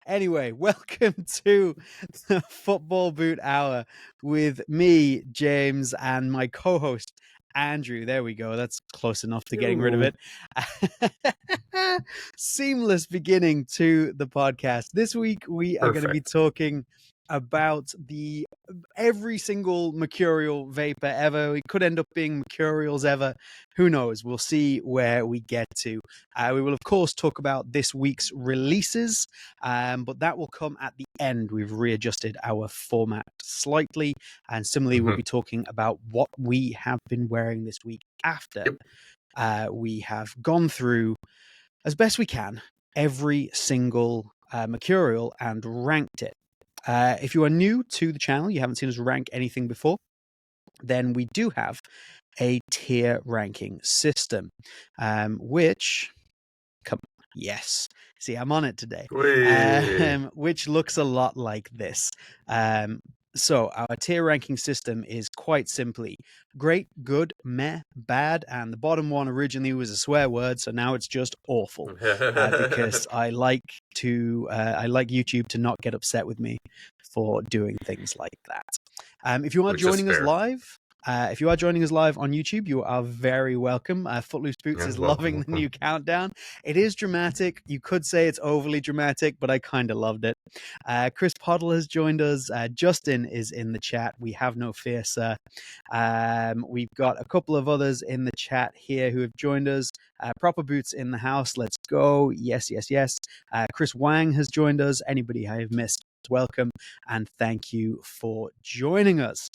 Anyway, welcome to the Football Boot Hour with me, James, and my co-host, Andrew. There we go. That's close enough to getting rid of Ooh. it. Seamless beginning to the podcast. This week, we are going to be Perfect. talking about every single Mercurial Vapor ever. It could end up being Mercurials ever. Who knows? We'll see where we get to. We will, of course, talk about this week's releases, but that will come at the end. We've readjusted our format slightly, and similarly, we'll be talking about what we have been wearing this week after we have gone through, as best we can, every single Mercurial and ranked it. If you are new to the channel, you haven't seen us rank anything before, then we do have a tier ranking system, which, come on, yes. See, I'm on it today, which looks a lot like this. So our tier ranking system is quite simply great, good, meh, bad, and the bottom one originally was a swear word, so now it's just awful. Because I like YouTube to not get upset with me for doing things like that. If you are joining us live, on YouTube, you are very welcome. Footloose Boots is loving the new countdown. It is dramatic. You could say it's overly dramatic, but I kind of loved it. Chris Poddle has joined us. Justin is in the chat. We have no fear, sir. We've got a couple of others in the chat here who have joined us. Proper Boots in the house. Let's go. Yes. Chris Wang has joined us. Anybody I have missed, welcome and thank you for joining us.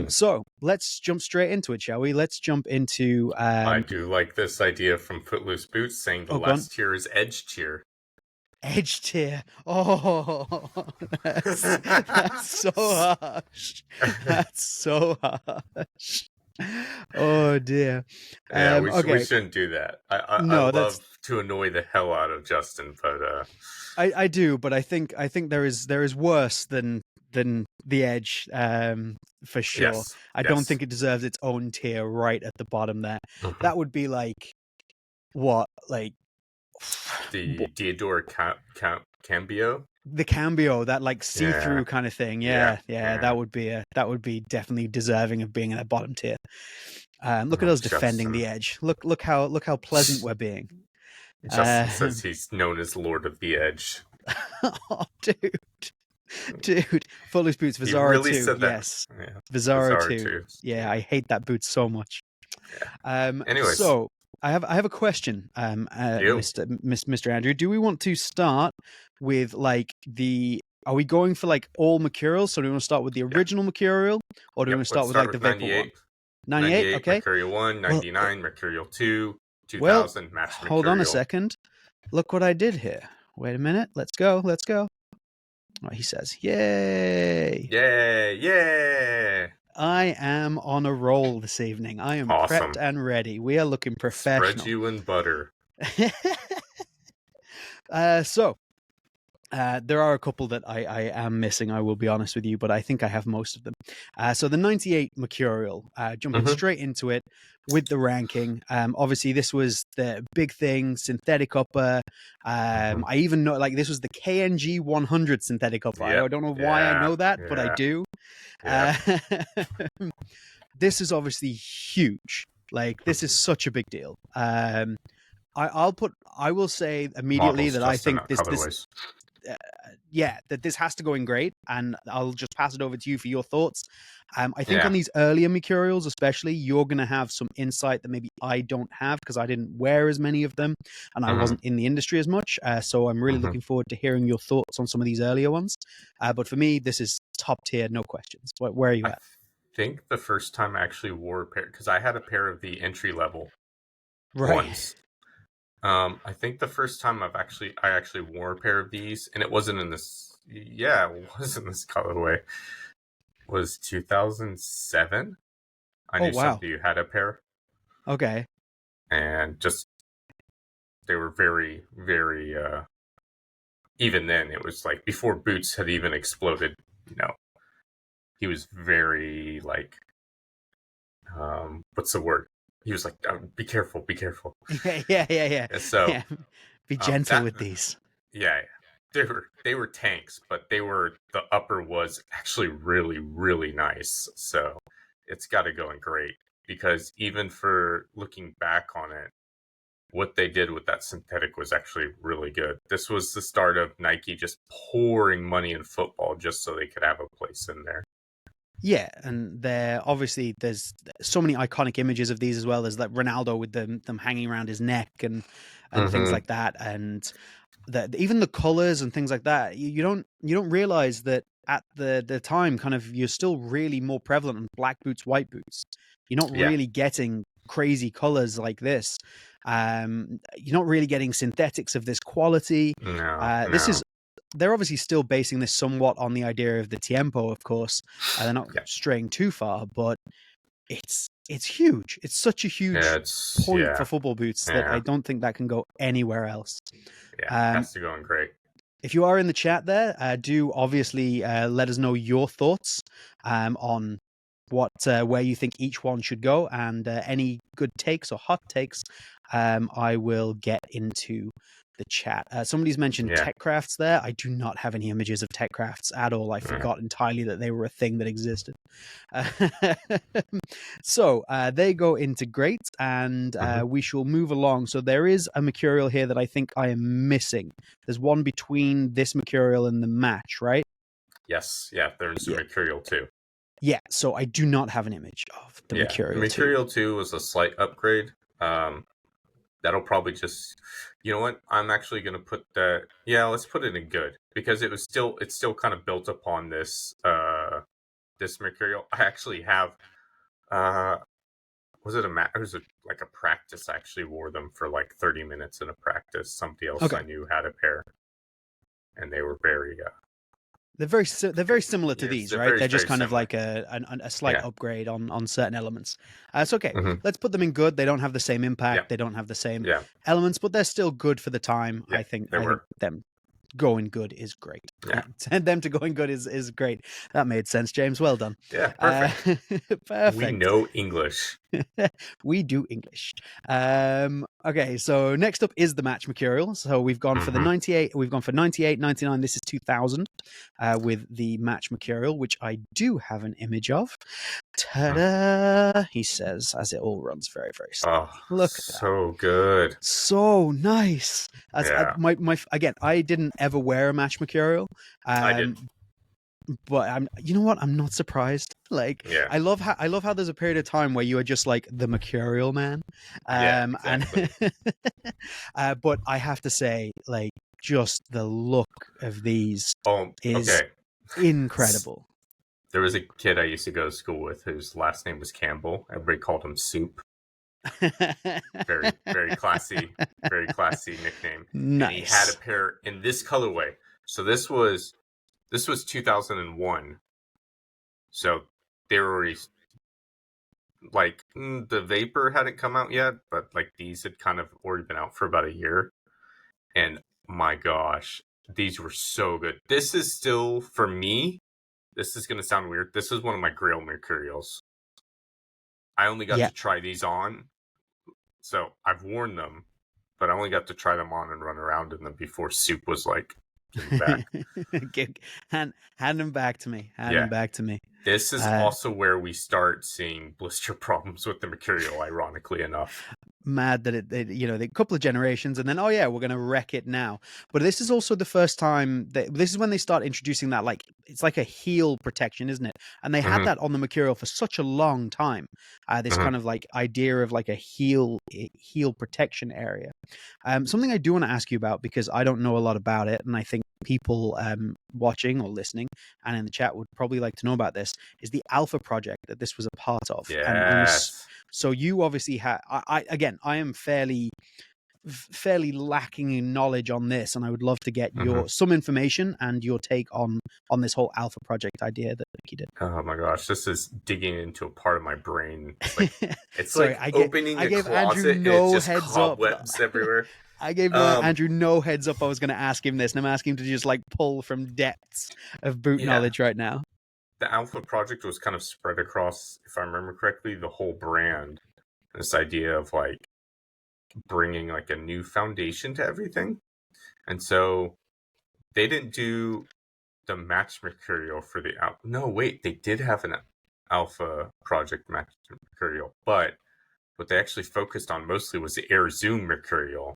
So let's jump straight into it, shall we? Let's jump into I do like this idea from Footloose Boots saying the last tier is edge tier. Edge tier. Oh, that's so harsh. That's so harsh. Oh dear. Yeah, we shouldn't do that. I love to annoy the hell out of Justin, but I do, but I think there is worse than the edge, for sure. Yes, I don't think it deserves its own tier right at the bottom there. That would be like what, like the Diodora Cambio. The Cambio, that like see-through kind of thing. Yeah. That would be definitely deserving of being in a bottom tier. Look at us defending the edge. Look how pleasant we're being. Justin says he's known as Lord of the Edge. Oh, dude. Footloose Boots, Vizara really 2. Yes. Yeah. Vizara 2. Yeah, I hate that boot so much. Yeah. Anyways. So I have a question, Mr. Andrew. Do we want to start with like are we going for like all Mercurials? So do we want to start with the original Mercurial, or do we want to start with like the Vapor 98. one? 98, okay. Mercurial 1, 99, Mercurial 2, 2000, Match Mercurial. Hold on a second. Look what I did here. Wait a minute. Let's go. Oh, he says, yay. Yay. I am on a roll this evening. I am prepped and ready. We are looking professional. Spread you in butter. There are a couple that I am missing, I will be honest with you, but I think I have most of them. So the 98 Mercurial, jumping straight into it with the ranking. Obviously, this was the big thing, synthetic upper. I even know, like, this was the KNG 100 synthetic upper. I don't know why I know that, but I do. This is obviously huge. Like, this is such a big deal. I will say immediately that I think that this has to go in great, and I'll just pass it over to you for your thoughts. I think on these earlier Mercurials especially, you're going to have some insight that maybe I don't have because I didn't wear as many of them and I wasn't in the industry as much. So I'm really looking forward to hearing your thoughts on some of these earlier ones. But for me, this is top tier, no questions. Where are you at? I think the first time I actually wore a pair, because I had a pair of the entry level ones. I think the first time I actually wore a pair of these, and it wasn't in this colorway, was 2007. I knew somebody who had a pair. Okay. And just, they were very, very, even then, it was like, before boots had even exploded, he was very, like, what's the word? He was like, be careful. Yeah. And so, be gentle with these. Yeah. they were tanks, but the upper was actually really, really nice. So it's got to go in great, because even for looking back on it, what they did with that synthetic was actually really good. This was the start of Nike just pouring money in football just so they could have a place in there. Yeah, and there's so many iconic images of these as well. There's like Ronaldo with them hanging around his neck and things Mm-hmm. like that, and even the colors and things like that. You don't realize that at the time, kind of, you're still really more prevalent on black boots, white boots. You're not Yeah. really getting crazy colors like this. You're not really getting synthetics of this quality. No, This no. is They're obviously still basing this somewhat on the idea of the Tiempo, of course. They're not Yeah. straying too far, but it's huge. It's such a huge It's point for yeah. football boots that I Yeah. don't think that can go anywhere else. Yeah. Um, Has to go in great. if you are in the chat there, do obviously let us know your thoughts on where you think each one should go, and any good takes or hot takes. I will get into the chat. Somebody's mentioned Yeah. tech crafts there. I do not have any images of tech crafts at all. I Yeah. forgot entirely that they were a thing that existed. So they go into great, and Mm-hmm. we shall move along. So there is a Mercurial here that I think I am missing. There's one between this Mercurial and the match, right? Yes. Yeah. There's some Yeah. Mercurial too. Yeah, so I do not have an image of the Yeah. The Mercurial 2. Mercurial 2 was a slight upgrade. That'll probably just, you know what? I'm actually gonna put that. Yeah, let's put it in good, because it's still kind of built upon this Mercurial. I actually have uh was it a it was like a practice. I actually wore them for like 30 minutes in a practice. Somebody else I Okay. knew had a pair, and they were very They're very similar to yes, these, they're right? They're just very kind of similar. like a slight Yeah. upgrade on certain elements. It's okay. Hmm. Let's put them in good. They don't have the same Yeah. impact. They don't have the same Yeah. elements, but they're still good for the time. Yeah. They I think were. them going good is great. Yeah. And them to going good is great. That made sense, James. Well done. Yeah. Perfect. We Perfect. know English. We do English. Okay, so next up is the match Mercurial. So we've gone for the Hmm. 98, we've gone for 98, 99. This is 2000 with the match Mercurial, which I do have an image of. Ta-da! He says, as it all runs very, very slowly. Oh, Look at that. so good. So nice. As Yeah. my again, I didn't ever wear a match Mercurial. I did. But you know what? I'm not surprised. Like, Yeah. I love how there's a period of time where you are just like the Mercurial man. Yeah, And exactly. but I have to say, like, just the look of these Oh, is okay. incredible. There was a kid I used to go to school with whose last name was Campbell. Everybody called him Soup. Very, very classy nickname. And he had a Nice. pair in this colorway. So this was 2001. So they were already like the Vapor hadn't come out yet, but like these had kind of already been out for about a year. And my gosh, these were so good. This is still, for me, this is going to sound weird. This is one of my Grail Mercurials. I only got Yeah. to try these on. So I've worn them, but I only got to try them on and run around in them before Soup was like, give them back. Hand them back to me. Hand them back to me. This is also where we start seeing blister problems with the Mercurial, ironically enough. Mad that a couple of generations, and then we're going to wreck it now. But this is also the first time this is when they start introducing that, like, it's like a heel protection, isn't it? And they had that on the Mercurial for such a long time. This kind of like idea of like a heel protection area. Something I do want to ask you about, because I don't know a lot about it, and I think people watching or listening and in the chat would probably like to know about this, is the Alpha project that this was a part of. Yes. So you obviously have. I am fairly lacking in knowledge on this, and I would love to get some information and your take on this whole Alpha project idea that you did. Oh my gosh, this is digging into a part of my brain. It's Sorry, like opening I a gave closet Andrew and no it's just heads up. cobwebs everywhere. I gave Andrew no heads up I was going to ask him this, and I'm asking him to just like pull from depths of boot knowledge right now. The Alpha project was kind of spread across, if I remember correctly, the whole brand. This idea of like bringing like a new foundation to everything. And so they didn't do the match Mercurial for the alpha. No, wait, they did have an alpha project match Mercurial, but what they actually focused on mostly was the Air Zoom Mercurial,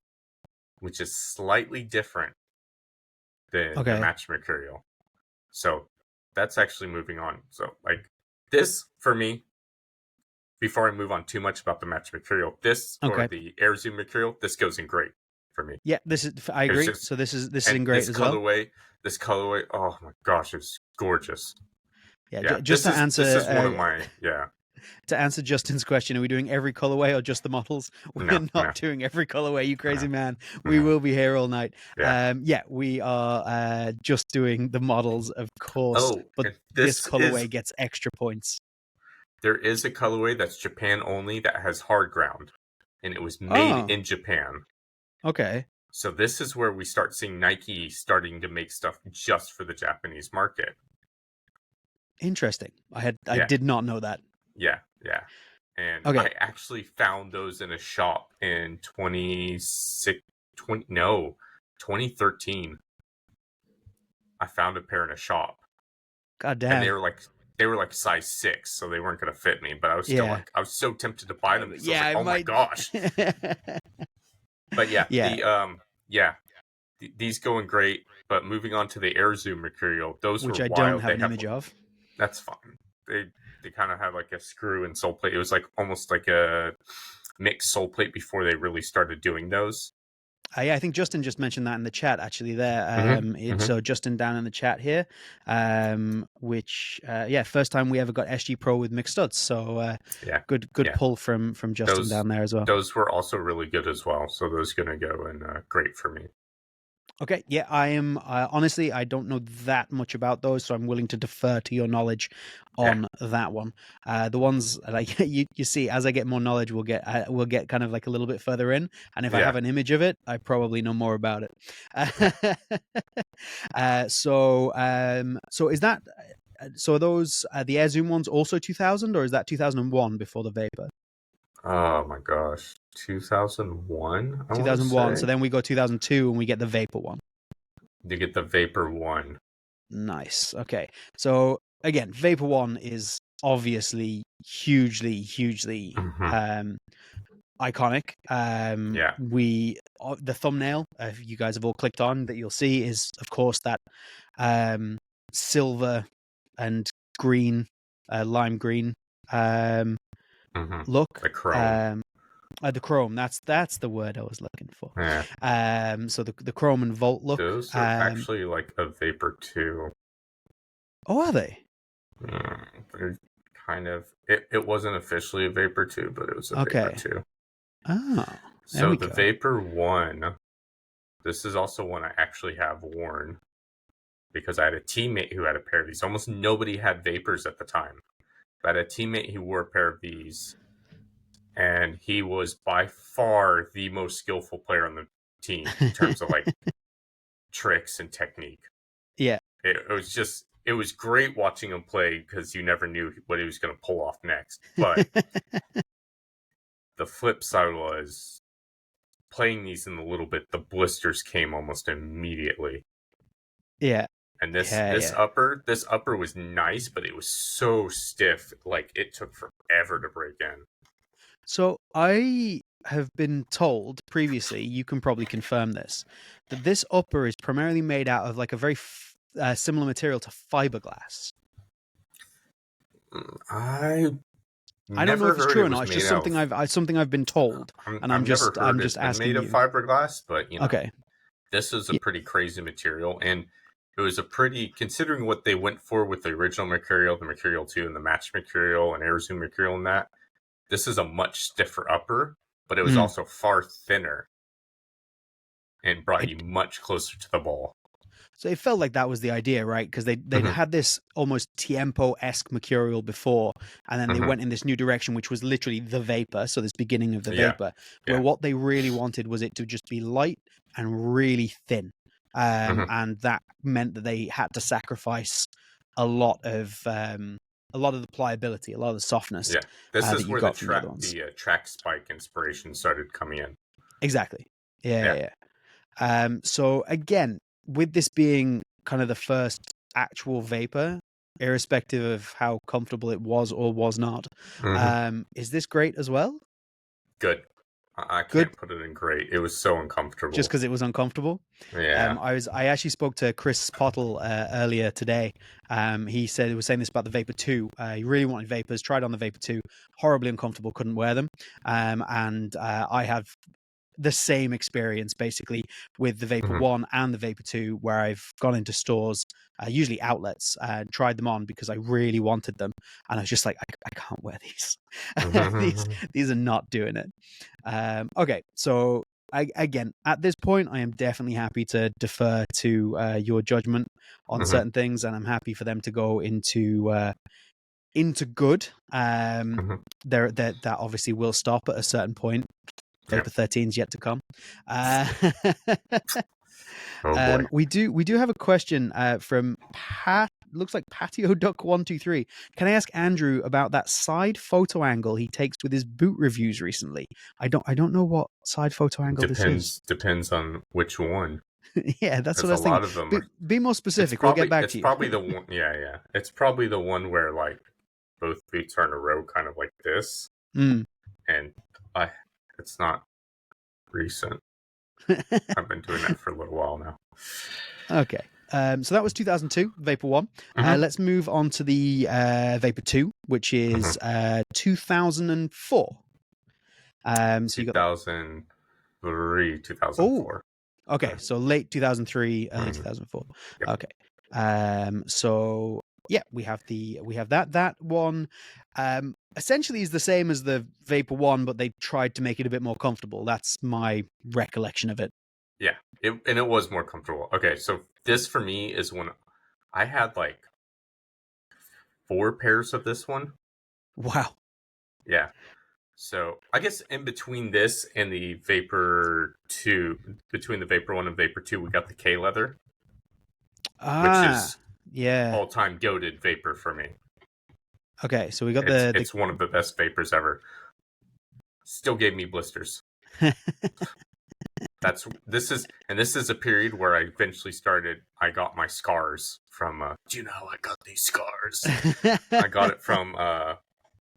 which is slightly different than the Okay. match Mercurial. So that's actually moving on. So like this for me, before I move on too much about the match Mercurial, this or Okay. the Air Zoom Mercurial, this goes in great for me. Yeah, I It's agree. just So this is and in great as well. this colorway, oh my gosh, it's gorgeous. Yeah, Yeah, just to this is one of answer my to answer Justin's question, are we doing every colorway or just the models? no, We're no, not doing every colorway, you crazy no, man. We no. will be here all night. Yeah. Yeah, we are just doing the models, of course, Oh, but and this this is colorway gets extra points. there is a colorway that's Japan only that has hard ground, and it was made Oh, in Japan. okay. So this is where we start seeing Nike starting to make stuff just for the Japanese market. Interesting. I Yeah, did not know that. yeah, yeah. And Okay. I actually found those in a shop in 2013. I found a pair in a shop, God and damn. they were like size 6, so they weren't going to fit me. But I was still Yeah. like, I was so tempted to buy them because I was Yeah, like, I oh my might. gosh. But yeah, Yeah, these going great. But moving on to the Air Zoom Mercurial, those which were I don't wild. have They an have image of. that's fine. They kind of had like a screw and sole plate. It was like almost like a mixed sole plate before they really started doing those. Yeah, I think Justin just mentioned that in the chat actually there. Mm-hmm. So Justin down in the chat here, which yeah, first time we ever got SG Pro with mixed studs. So Yeah, good yeah. pull from Justin Those down there as well. those were also really good as well. So those gonna go in great for me. Okay, yeah, I am honestly I don't know that much about those, so I'm willing to defer to your knowledge Yeah, on that one. The ones like you see, as I get more knowledge, we'll get kind of like a little bit further in, and if I yeah. have an image of it, I probably know more about Yeah. it. So is that so? Are those the Air Zoom ones also 2000, or is that 2001 before the Vapor? Oh my gosh, 2001. I want to 2001. So say then we go 2002 and we get the Vapor one. to get the Vapor One. Nice. Okay. So again, Vapor One is obviously hugely Mm-hmm. iconic. Yeah. The thumbnail you guys have all clicked on that you'll see is of course that silver and green, lime green Mm-hmm. look. The chrome. The chrome. That's the word I was looking for. Yeah. So the chrome and volt look. Those are actually like a Vapor 2. Oh, are they? They're kind of it wasn't officially a Vapor 2, but it was a Vapor Okay. 2. Oh, there So we the go. Vapor 1, this is also one I actually have worn because I had a teammate who had a pair of these. Almost nobody had Vapors at the time. But I had a teammate who wore a pair of these, and he was by far the most skillful player on the team in terms of like tricks and technique. Yeah. It was great watching him play because you never knew what he was going to pull off next. But the flip side was playing these in a little bit, the blisters came almost immediately. Yeah. And Yeah. this upper was nice, but it was so stiff, like it took forever to break in. So I have been told previously, you can probably confirm this, that this upper is primarily made out of like a very similar material to fiberglass. I don't know never if it's heard true it or not. was It's made just out of. something I've been told, and I've never I'm heard it's just been made asking of you. fiberglass, but you know, Okay. this is a Yeah. pretty crazy material, and it was a pretty, considering what they went for with the original Mercurial, the Mercurial 2, and the Match Mercurial and Air Zoom Mercurial, and that this is a much stiffer upper, but it was also far thinner and brought you much closer to the ball. So it felt like that was the idea, right? Because they'd had this almost Tiempo-esque Mercurial before, and then they went in this new direction, which was literally the Vapor, so this beginning of the Vapor, where what they really wanted was it to just be light and really thin. And that meant that they had to sacrifice a lot of the pliability, a lot of the softness. Yeah, this is that you where got from the other ones. the track spike inspiration started coming in. Exactly. Yeah. So again, with this being kind of the first actual vapor, irrespective of how comfortable it was or was not, Hmm. is this great as well? Good. I Good, can't put it in great. It was so just uncomfortable. because it was uncomfortable. Yeah. I actually spoke to Chris Pottle earlier today. He was saying this about the Vapor 2. He really wanted Vapors, tried on the Vapor 2, horribly uncomfortable, couldn't wear them. And I have the same experience basically with the Vapor Hmm. 1 and the Vapor 2, where I've gone into stores, usually outlets, tried them on because I really wanted them. And I was just like, I can't wear these. these. Hmm. These are not doing it. Okay, so again, at this point, I am definitely happy to defer to your judgment on Hmm. certain things, and I'm happy for them to go into good. Hmm. That obviously will stop at a certain point. Yeah. Vapor 13 is yet to come. Uh, Oh boy. we do have a question from Pat. Looks like Patio Duck 123. Can I ask Andrew about that side photo angle he takes with his boot reviews recently? I don't know what side photo angle this is. Depends on which one. Yeah, that's what Because I a was thinking. lot of them Be more specific. We'll get back it's to you. probably the one. Yeah, yeah. It's probably the one where like both boots are in a row, kind of like this, Mm. and I. It's not recent. I've been doing that for a little while now. Okay. So that was 2002, Vapor 1. Hmm. Let's move on to the Vapor 2, which Hmm. is 2004. So you got that. 2003, Oh, 2004. okay. Uh, So late 2003, early mhm. 2004. Yep. Okay. So yeah, we have that one. Essentially is the same as the Vapor 1, but they tried to make it a bit more comfortable. That's my recollection of it. Yeah. It was more comfortable. Okay, so this for me is when I had like 4 pairs of this one. Wow. Yeah. So I guess in between this and the Vapor 2, between the Vapor 1 and Vapor 2, we got the K leather, which Ah, is yeah. all time goated Vapor for me. Okay, so we got It's one of the best Vapors ever. Still gave me blisters. This is a period where I eventually started. I got my scars from. Do you know how I got these scars? I got it from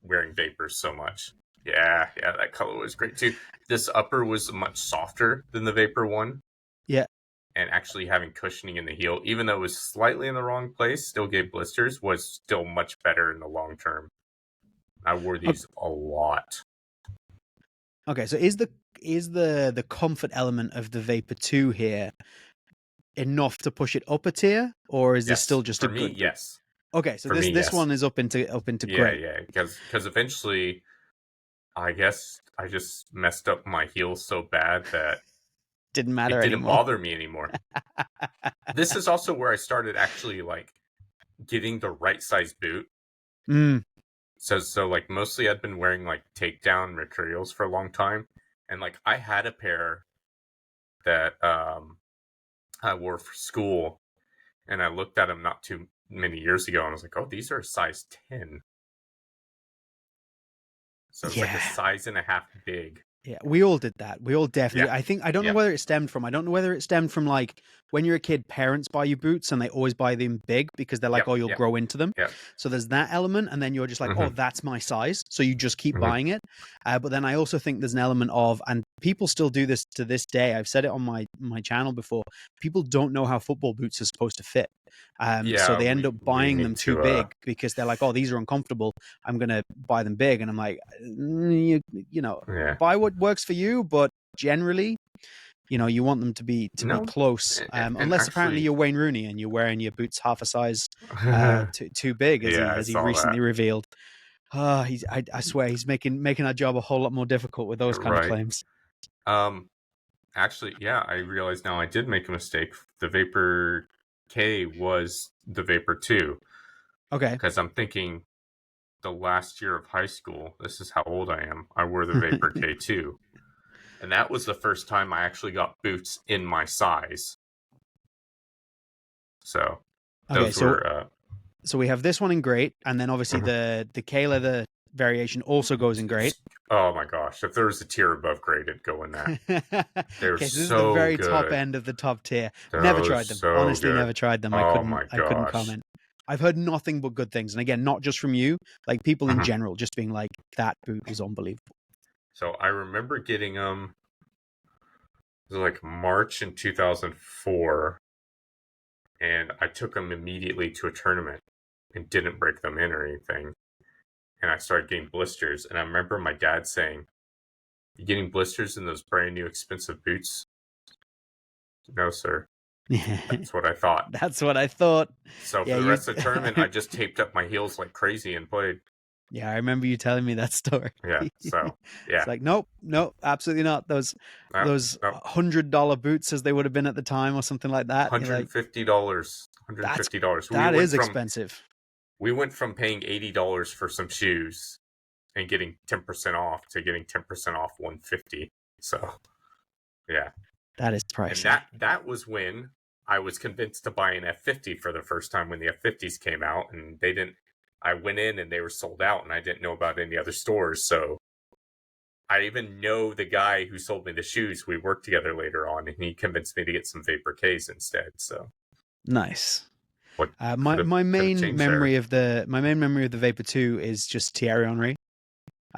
wearing Vapors so much. Yeah, yeah, that color was great too. This upper was much softer than the Vapor one, Yeah. and actually having cushioning in the heel, even though it was slightly in the wrong place, still gave blisters, was still much better in the long term. I wore these a lot. Okay, so is the comfort element of the Vapor 2 here enough to push it up a tier, or is this Yes, still just a for me, good boot? yes. Okay, so For this me, this yes. one is up into Yeah, great. yeah. Because eventually, I guess I just messed up my heels so bad that Didn't it matter didn't anymore. bother me anymore. This is also where I started actually like getting the right size boot. Mm, So like mostly I'd been wearing like takedown Mercurials for a long time, and like I had a pair that I wore for school, and I looked at them not too many years ago, and I was like, oh, these are a size 10. So it's like a yeah. size and a half big. Yeah, we all did that. We all definitely. Yeah, I don't know yeah, whether it stemmed from. I don't know whether it stemmed from like when you're a kid, parents buy you boots and they always buy them big because they're like, yep, oh, you'll yep, grow into them. yep. So there's that element, and then you're just like, oh, Hmm. that's my size. So you just keep Hmm. buying it. But then I also think there's an element of, and people still do this to this day. I've said it on my channel before. People don't know how football boots are supposed to fit. So Yeah, they end up we buying them need too to. big because they're like, oh, these are uncomfortable. I'm gonna buy them big, and I'm like, you Yeah, buy what works for you, but generally, you want them to be no, close. and Unless apparently actually, you're Wayne Rooney and you're wearing your boots half a size too big, as yeah, he I as he saw that. recently revealed. I swear he's making our job a whole lot more difficult with those kind of Right. claims. Um, Actually, yeah, I realize now I did make a mistake. The Vapor K was the Vapor 2 Okay. because I'm thinking the last year of high school, this is how old I am. I wore the Vapor K2, and that was the first time I actually got boots in my size. So Okay, those so were so we have this one in great, and then obviously mhm, the K leather variation also goes in great. Oh my gosh! If there was a tier above grade, it'd go in that. They're Okay, so this is the so very top good. end of the top tier. Never Those tried them. so Honestly, good. never tried them. Oh my I couldn't gosh. comment. I've heard nothing but good things. And again, not just from you, like people in Mhm. general just being like, that boot was unbelievable. So I remember getting them. It was like March in 2004, and I took them immediately to a tournament and didn't break them in or anything. And I started getting blisters. And I remember my dad saying, "You getting blisters in those brand new expensive boots?" No, sir. That's what I thought. That's what I thought. So Yeah, for the you. rest of the tournament, I just taped up my heels like crazy and played. Yeah, I remember you telling me that story. Yeah. So It's yeah. like, nope, nope, absolutely not. No, Those no. $100 boots as they would have been at the time, or something like that. You're like, $150. that's $150. that is expensive. We went from paying $80 for some shoes and getting 10% off to getting 10% off 150. So yeah. That is And pricey. that was when I was convinced to buy an F50 for the first time when the F50s came out, and they didn't. I went in and they were sold out, and I didn't know about any other stores. So I even know the guy who sold me the shoes. We worked together later on, and he convinced me to get some Vapor Ks instead. So Nice. what My my could have main changed there? memory of the Vapor 2 is just Thierry Henry.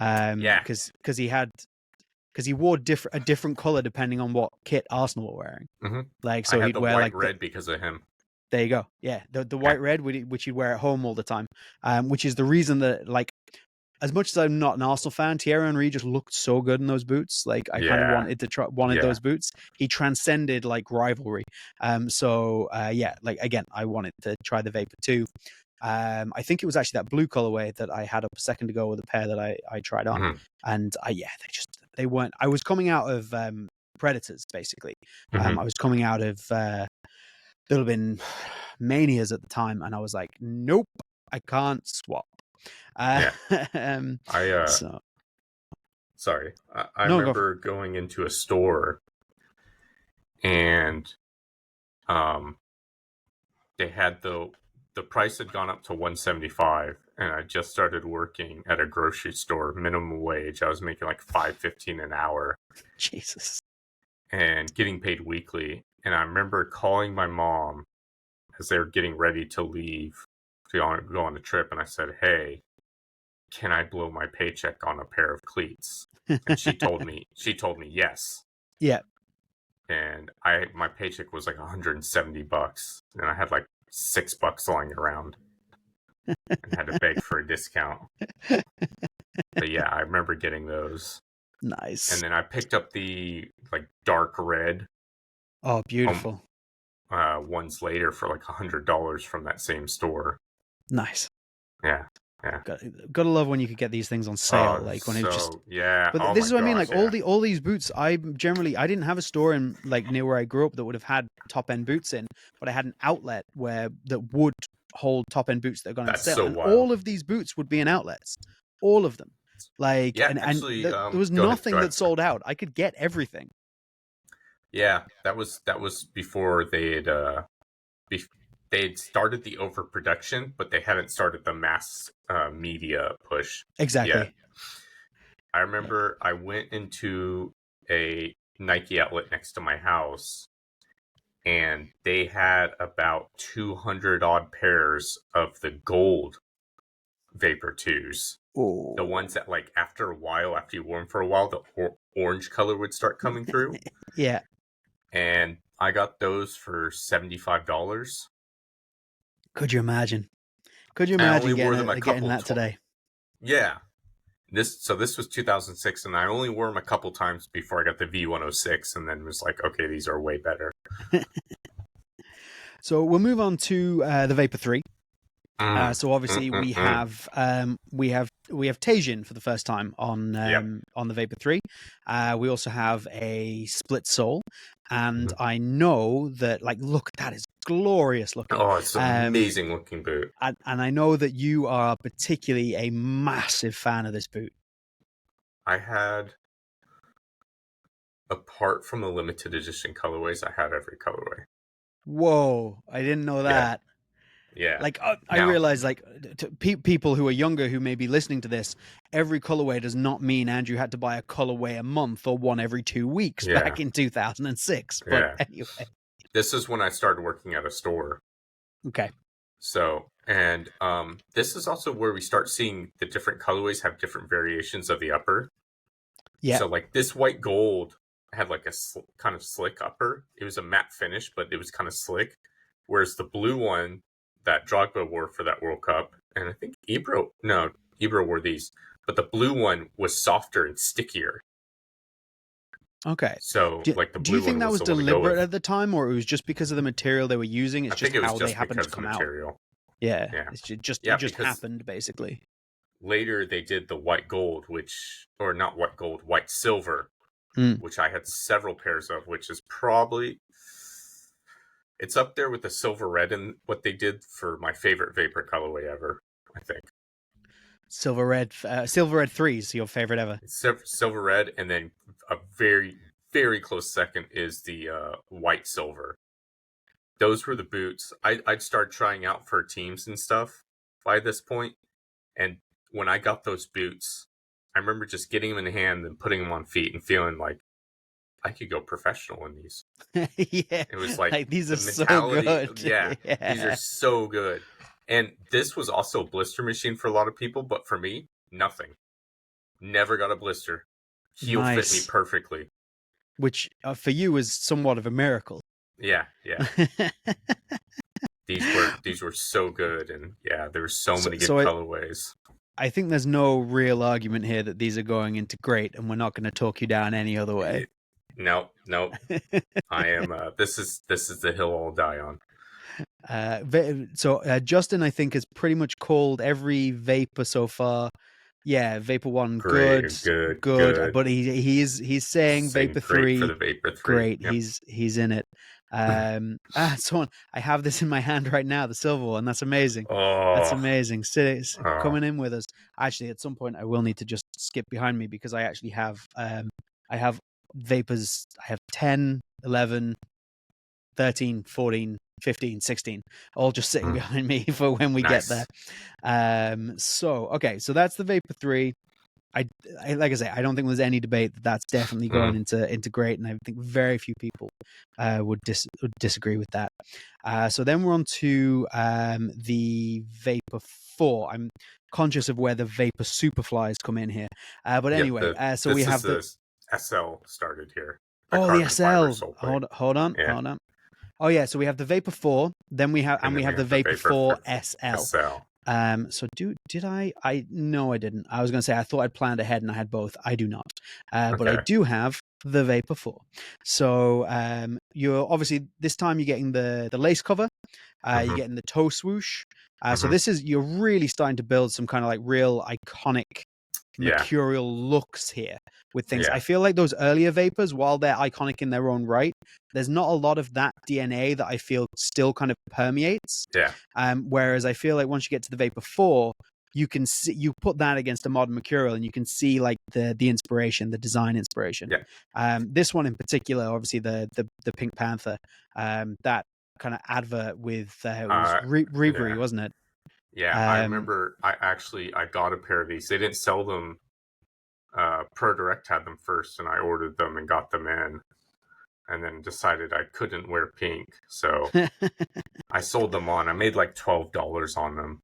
Yeah. Because he wore a different color depending on what kit Arsenal were wearing. Hmm. Like, I so had he'd the wear white like red because of him. there you go. Yeah, the Yeah. white red, which he'd wear at home all the time. Which is the reason that, like, as much as I'm not an Arsenal fan, Thierry Henry just looked so good in those boots. Like, I kind of Yeah. wanted Yeah. those boots. He transcended like rivalry. Yeah, like again, I wanted to try the Vapor 2. I think it was actually that blue colorway that I had up a second ago with a pair that I tried on, Hmm. and they weren't. I was coming out of Predators basically. Hmm. I was coming out of there'll have been manias at the time, and I was like, nope, I can't swap. Yeah. I So sorry. I no, go for remember going into a store and um they had the price had gone up to 175, and I just started working at a grocery store, minimum wage. I was making like $5.15 an hour Jesus. and getting paid weekly. And I remember calling my mom as they were getting ready to leave to go on the trip, and I said, "Hey, can I blow my paycheck on a pair of cleats?" And she told me yes. Yeah. And my paycheck was like $170, and I had like $6 lying around and had to beg for a discount. But yeah, I remember getting those. Nice. And then I picked up the like dark red Oh, beautiful. ones later for like $100 from that same store. Nice. Yeah, yeah. Gotta love when you could get these things on sale, like when it was just. Yeah. But Oh this my is what I mean. gosh, Like yeah. all these boots, I didn't have a store in like near where I grew up that would have had top end boots in, but I had an outlet that would hold top end boots that had gone on That's sale, so and wild. all of these boots would be in outlets, all of them. Like, Yeah, and actually, there was go ahead. nothing that sold out. I could get everything. Yeah, that was before they'd started the overproduction, but they hadn't started the mass media push yet. Exactly. I Yeah. remember I went into a Nike outlet next to my house, and they had about 200 odd pairs of the gold Vapor 2s. The Oh. ones that, like, after a while, after you wore them for a while, the orange color would start coming through. Yeah. And I got those for $75. Could you imagine? Could you I only imagine wore them a getting couple that today? Yeah. This was 2006, and I only wore them a couple times before I got the V106, and then was like, okay, these are way better. So we'll move on to the Vapor 3. So obviously we Mm. have Tajin for the first time on Yep. on the Vapor 3. We also have a split sole, and Mhm. I know that, like, look, that is glorious looking. Oh, it's an amazing looking boot. And I know that you are particularly a massive fan of this boot. I had, apart from the limited edition colorways, I had every colorway. Whoa, I didn't know Yeah. that. Yeah. Like I Now, realize, like people who are younger who may be listening to this, every colorway does not mean Andrew had to buy a colorway a month or one every 2 weeks yeah, back in 2006. But yeah. anyway, This is when I started working at a store. okay, So, and this is also where we start seeing the different colorways have different variations of the upper. yeah, So, like this white gold had like a kind of slick upper. It was a matte finish, but it was kind of slick. Whereas the blue one that Drogba wore for that World Cup, and I think Ibra wore these, but the blue one was softer and stickier. okay. So, like the Do you blue think one that was was the one to go deliberate with. at the time, or it was just because of the material they were using? It's I just think it was how they just happened because to of the come out. material. Yeah, Yeah. it Yeah, just because happened basically. later they did the white gold, or not white gold, white silver, Mm. which I had several pairs of, which is probably, it's up there with the silver red and what they did for my favorite vapor colorway ever, I think. Silver red 3's your favorite ever. It's silver red, and then a very, very close second is the white silver. Those were the boots. I'd start trying out for teams and stuff by this point, and when I got those boots, I remember just getting them in hand and putting them on feet and feeling like I could go professional in these. Yeah, It was like like these are the so mentality. good. Yeah, these are Yeah, so good. And this was also a blister machine for a lot of people, but for me, nothing. Never got a blister. Heel fit me nice. perfectly. Which for you was somewhat of a miracle. Yeah, yeah. These were so good, and yeah, there were so so, many good so colorways. I think there's no real argument here that these are going into great, and we're not going to talk you down any other way. No, no. I am. This is the hill I'll die on. Justin, I think, has pretty much called every vapor so far. Yeah, Vapor 1 good, Great, good, good, good. but he's saying Saying Vapor great for 3 the Vapor 3. great. Yep. He's in it. So I have this in my hand right now, the silver one. That's amazing. That's Oh, amazing. oh, Coming in with us. Actually, at some point, I will need to just skip behind me because I actually have I have vapors. I have 10, 11, 13, 14, 15, 16, all just sitting behind me for when we get there. nice. So that's the Vapor 3. I like I say, I don't think there's any debate that that's definitely going into great, and I think very few people would disagree with that. So then we're on to the Vapor 4. I'm conscious of where the Vapor Superflies come in here, but Yeah, anyway, so we this is have the the SL started here. The the carbon fiber SL. sole plate. Hold on, Yeah, hold on. Oh yeah, so we have the Vapor 4, then we and then we have the have the Vapor Vapor 4 SL. SL. So did I no, I didn't. I was going to say I thought I'd planned ahead and I had both. I do not. But I Okay. do have the Vapor 4. So you're obviously this time you're getting the lace cover. You're getting the toe swoosh. So this is you're really starting to build some kind of like real iconic Yeah, mercurial looks here with things. yeah, I feel like those earlier vapors, while they're iconic in their own right, there's not a lot of that DNA that I feel still kind of permeates. yeah, Whereas I feel like once you get to the Vapor 4, you can see you put that against a modern mercurial and you can see like the inspiration, the design inspiration. yeah. This one in particular, obviously the Pink Panther, that kind of advert with it was Reverie, Yeah, wasn't it? yeah. I Um, remember. I got a pair of these. They didn't sell them. Pro Direct had them first, and I ordered them and got them in, and then decided I couldn't wear pink, so I sold them on. I made like $12 on them.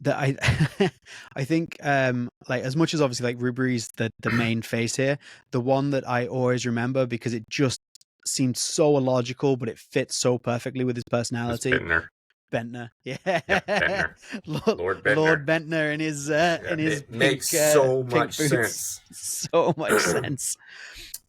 that I I think like as much as obviously like Rubri's the main face here, the one that I always remember because it just seemed so illogical, but it fits so perfectly with his It was personality. Bentner. Bentner, Yeah, yeah, Bentner. Lord Lord Bentner. Bentner Yeah, in his it makes so much boots, sense. so much sense.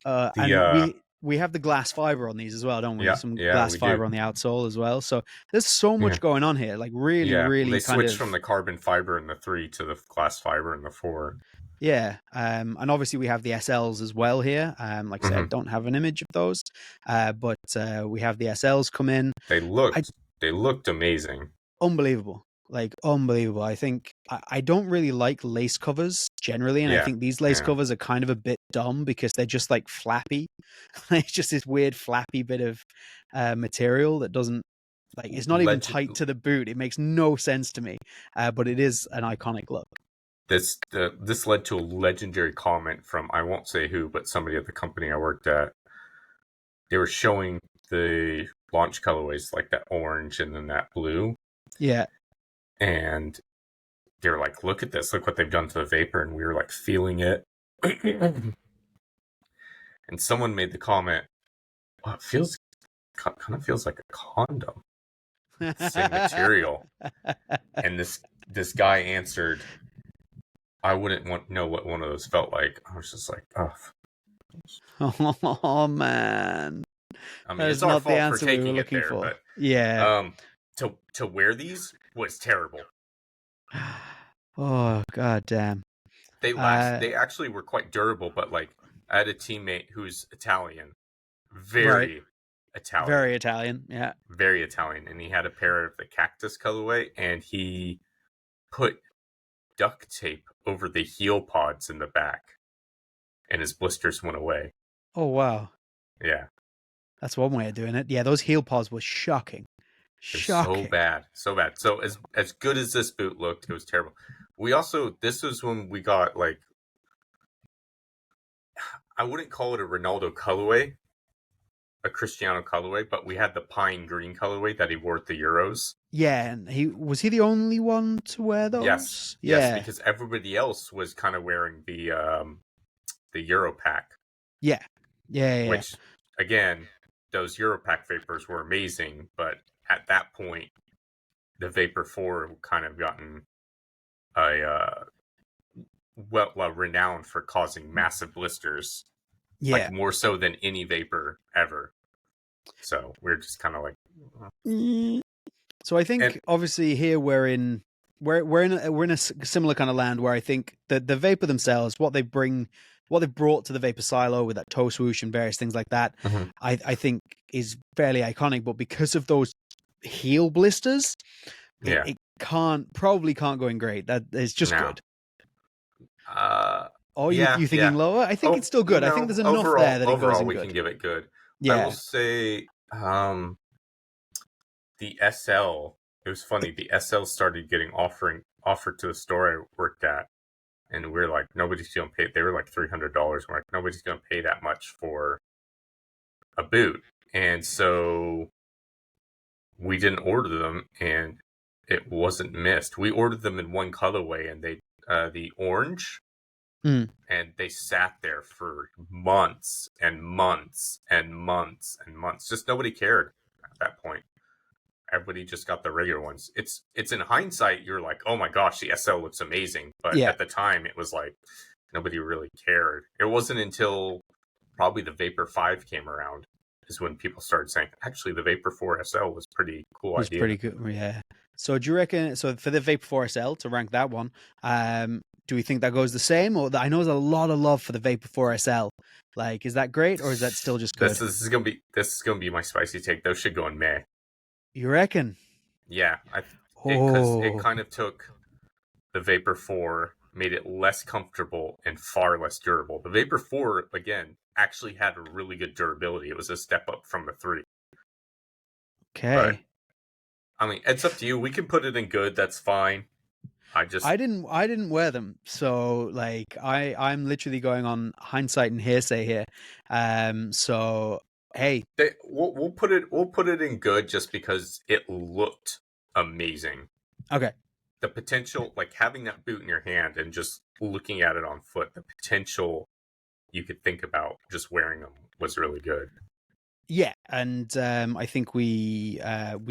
The And we have the glass fiber on these as well, don't we? Yeah, Some yeah, glass we do. fiber on the outsole as well. So there's so Yeah, much going on here. Like really, yeah. Well, really they kind switched of from the carbon fiber in the 3 to the glass fiber in the 4. yeah. And obviously we have the SLs as well here. Like I said, I Hmm. don't have an image of those, but we have the SLs come in. They I looked amazing. unbelievable. Like unbelievable. I think I don't really like lace covers generally, and I Yeah, think these lace yeah, covers are kind of a bit dumb because they're just like flappy. It's just this weird flappy bit of material that doesn't Like, it's not even tight to the boot. It makes no sense to me, but it is an iconic look. This led to a legendary comment from, I won't say who, but somebody at the company I worked at. They were showing the launch colorways, like that orange and then that blue. Yeah. And they were like, look at this. Look what they've done to the Vapor. And we were like feeling it. And someone made the comment, oh, it kind of feels like a condom. Same material. And this guy answered, I wouldn't know what one of those felt like. I was just like, oh. Oh man. I mean, it's our fault for taking it there, for. but yeah. To wear these was terrible. Oh god damn. They actually were quite durable, but like I had a teammate who's Italian, very Italian, yeah, very Italian, and he had a pair of the cactus colorway, and he put duct tape over the heel pods in the back, and his blisters went away. Oh wow. Yeah, that's one way of doing it. Yeah, those heel pods were shocking. So bad. So as good as this boot looked, it was terrible. This was when we got, like, I wouldn't call it a Ronaldo colorway, a Cristiano colorway, but we had the pine green colorway that he wore at the Euros. Yeah, and was he the only one to wear those? Yes, because everybody else was kind of wearing the Euro pack. Yeah. Which, again, those Euro pack Vapors were amazing, but at that point, the Vapor 4 kind of gotten renowned for causing massive blisters, like more so than any Vapor ever. So we're just kind of like. So I think obviously here we're in a similar kind of land where I think that the Vapor themselves, what they've brought to the Vapor silo with that toe swoosh and various things like that, I think is fairly iconic. But because of those heel blisters, it probably can't go in great. That is just good. You thinking lower? I think it's still good. I think there's enough there that it goes in we good. Can give it good. Yeah. I will say the SL. It was funny. The SL started getting offered to the store I worked at, and we were like, nobody's gonna pay. They were like $300. We're like, nobody's gonna pay that much for a boot, and so we didn't order them, and it wasn't missed. We ordered them in one colorway, and they the orange, and they sat there for months and months and months and months. Just nobody cared at that point. Everybody just got the regular ones. It's in hindsight, you're like, oh my gosh, the SL looks amazing. But at the time, it was like nobody really cared. It wasn't until probably the Vapor 5 came around is when people started saying, actually, the Vapor 4 SL was pretty cool idea. It's pretty good, yeah. So do you reckon, so for the Vapor 4 SL, to rank that one, do we think that goes the same? Or I know there's a lot of love for the Vapor 4 SL. Like, is that great, or is that still just good? This is gonna be my spicy take. Those should go in May. You reckon? Yeah, because it kind of took the Vapor 4, made it less comfortable and far less durable. The Vapor 4, again, actually had a really good durability. It was a step up from the 3. Okay. But, I mean, it's up to you. We can put it in good. That's fine. I didn't wear them, so like I'm literally going on hindsight and hearsay here. So hey, we'll put it in good just because it looked amazing. Okay. The potential, like having that boot in your hand and just looking at it on foot, the potential you could think about just wearing them was really good. Yeah, and I think we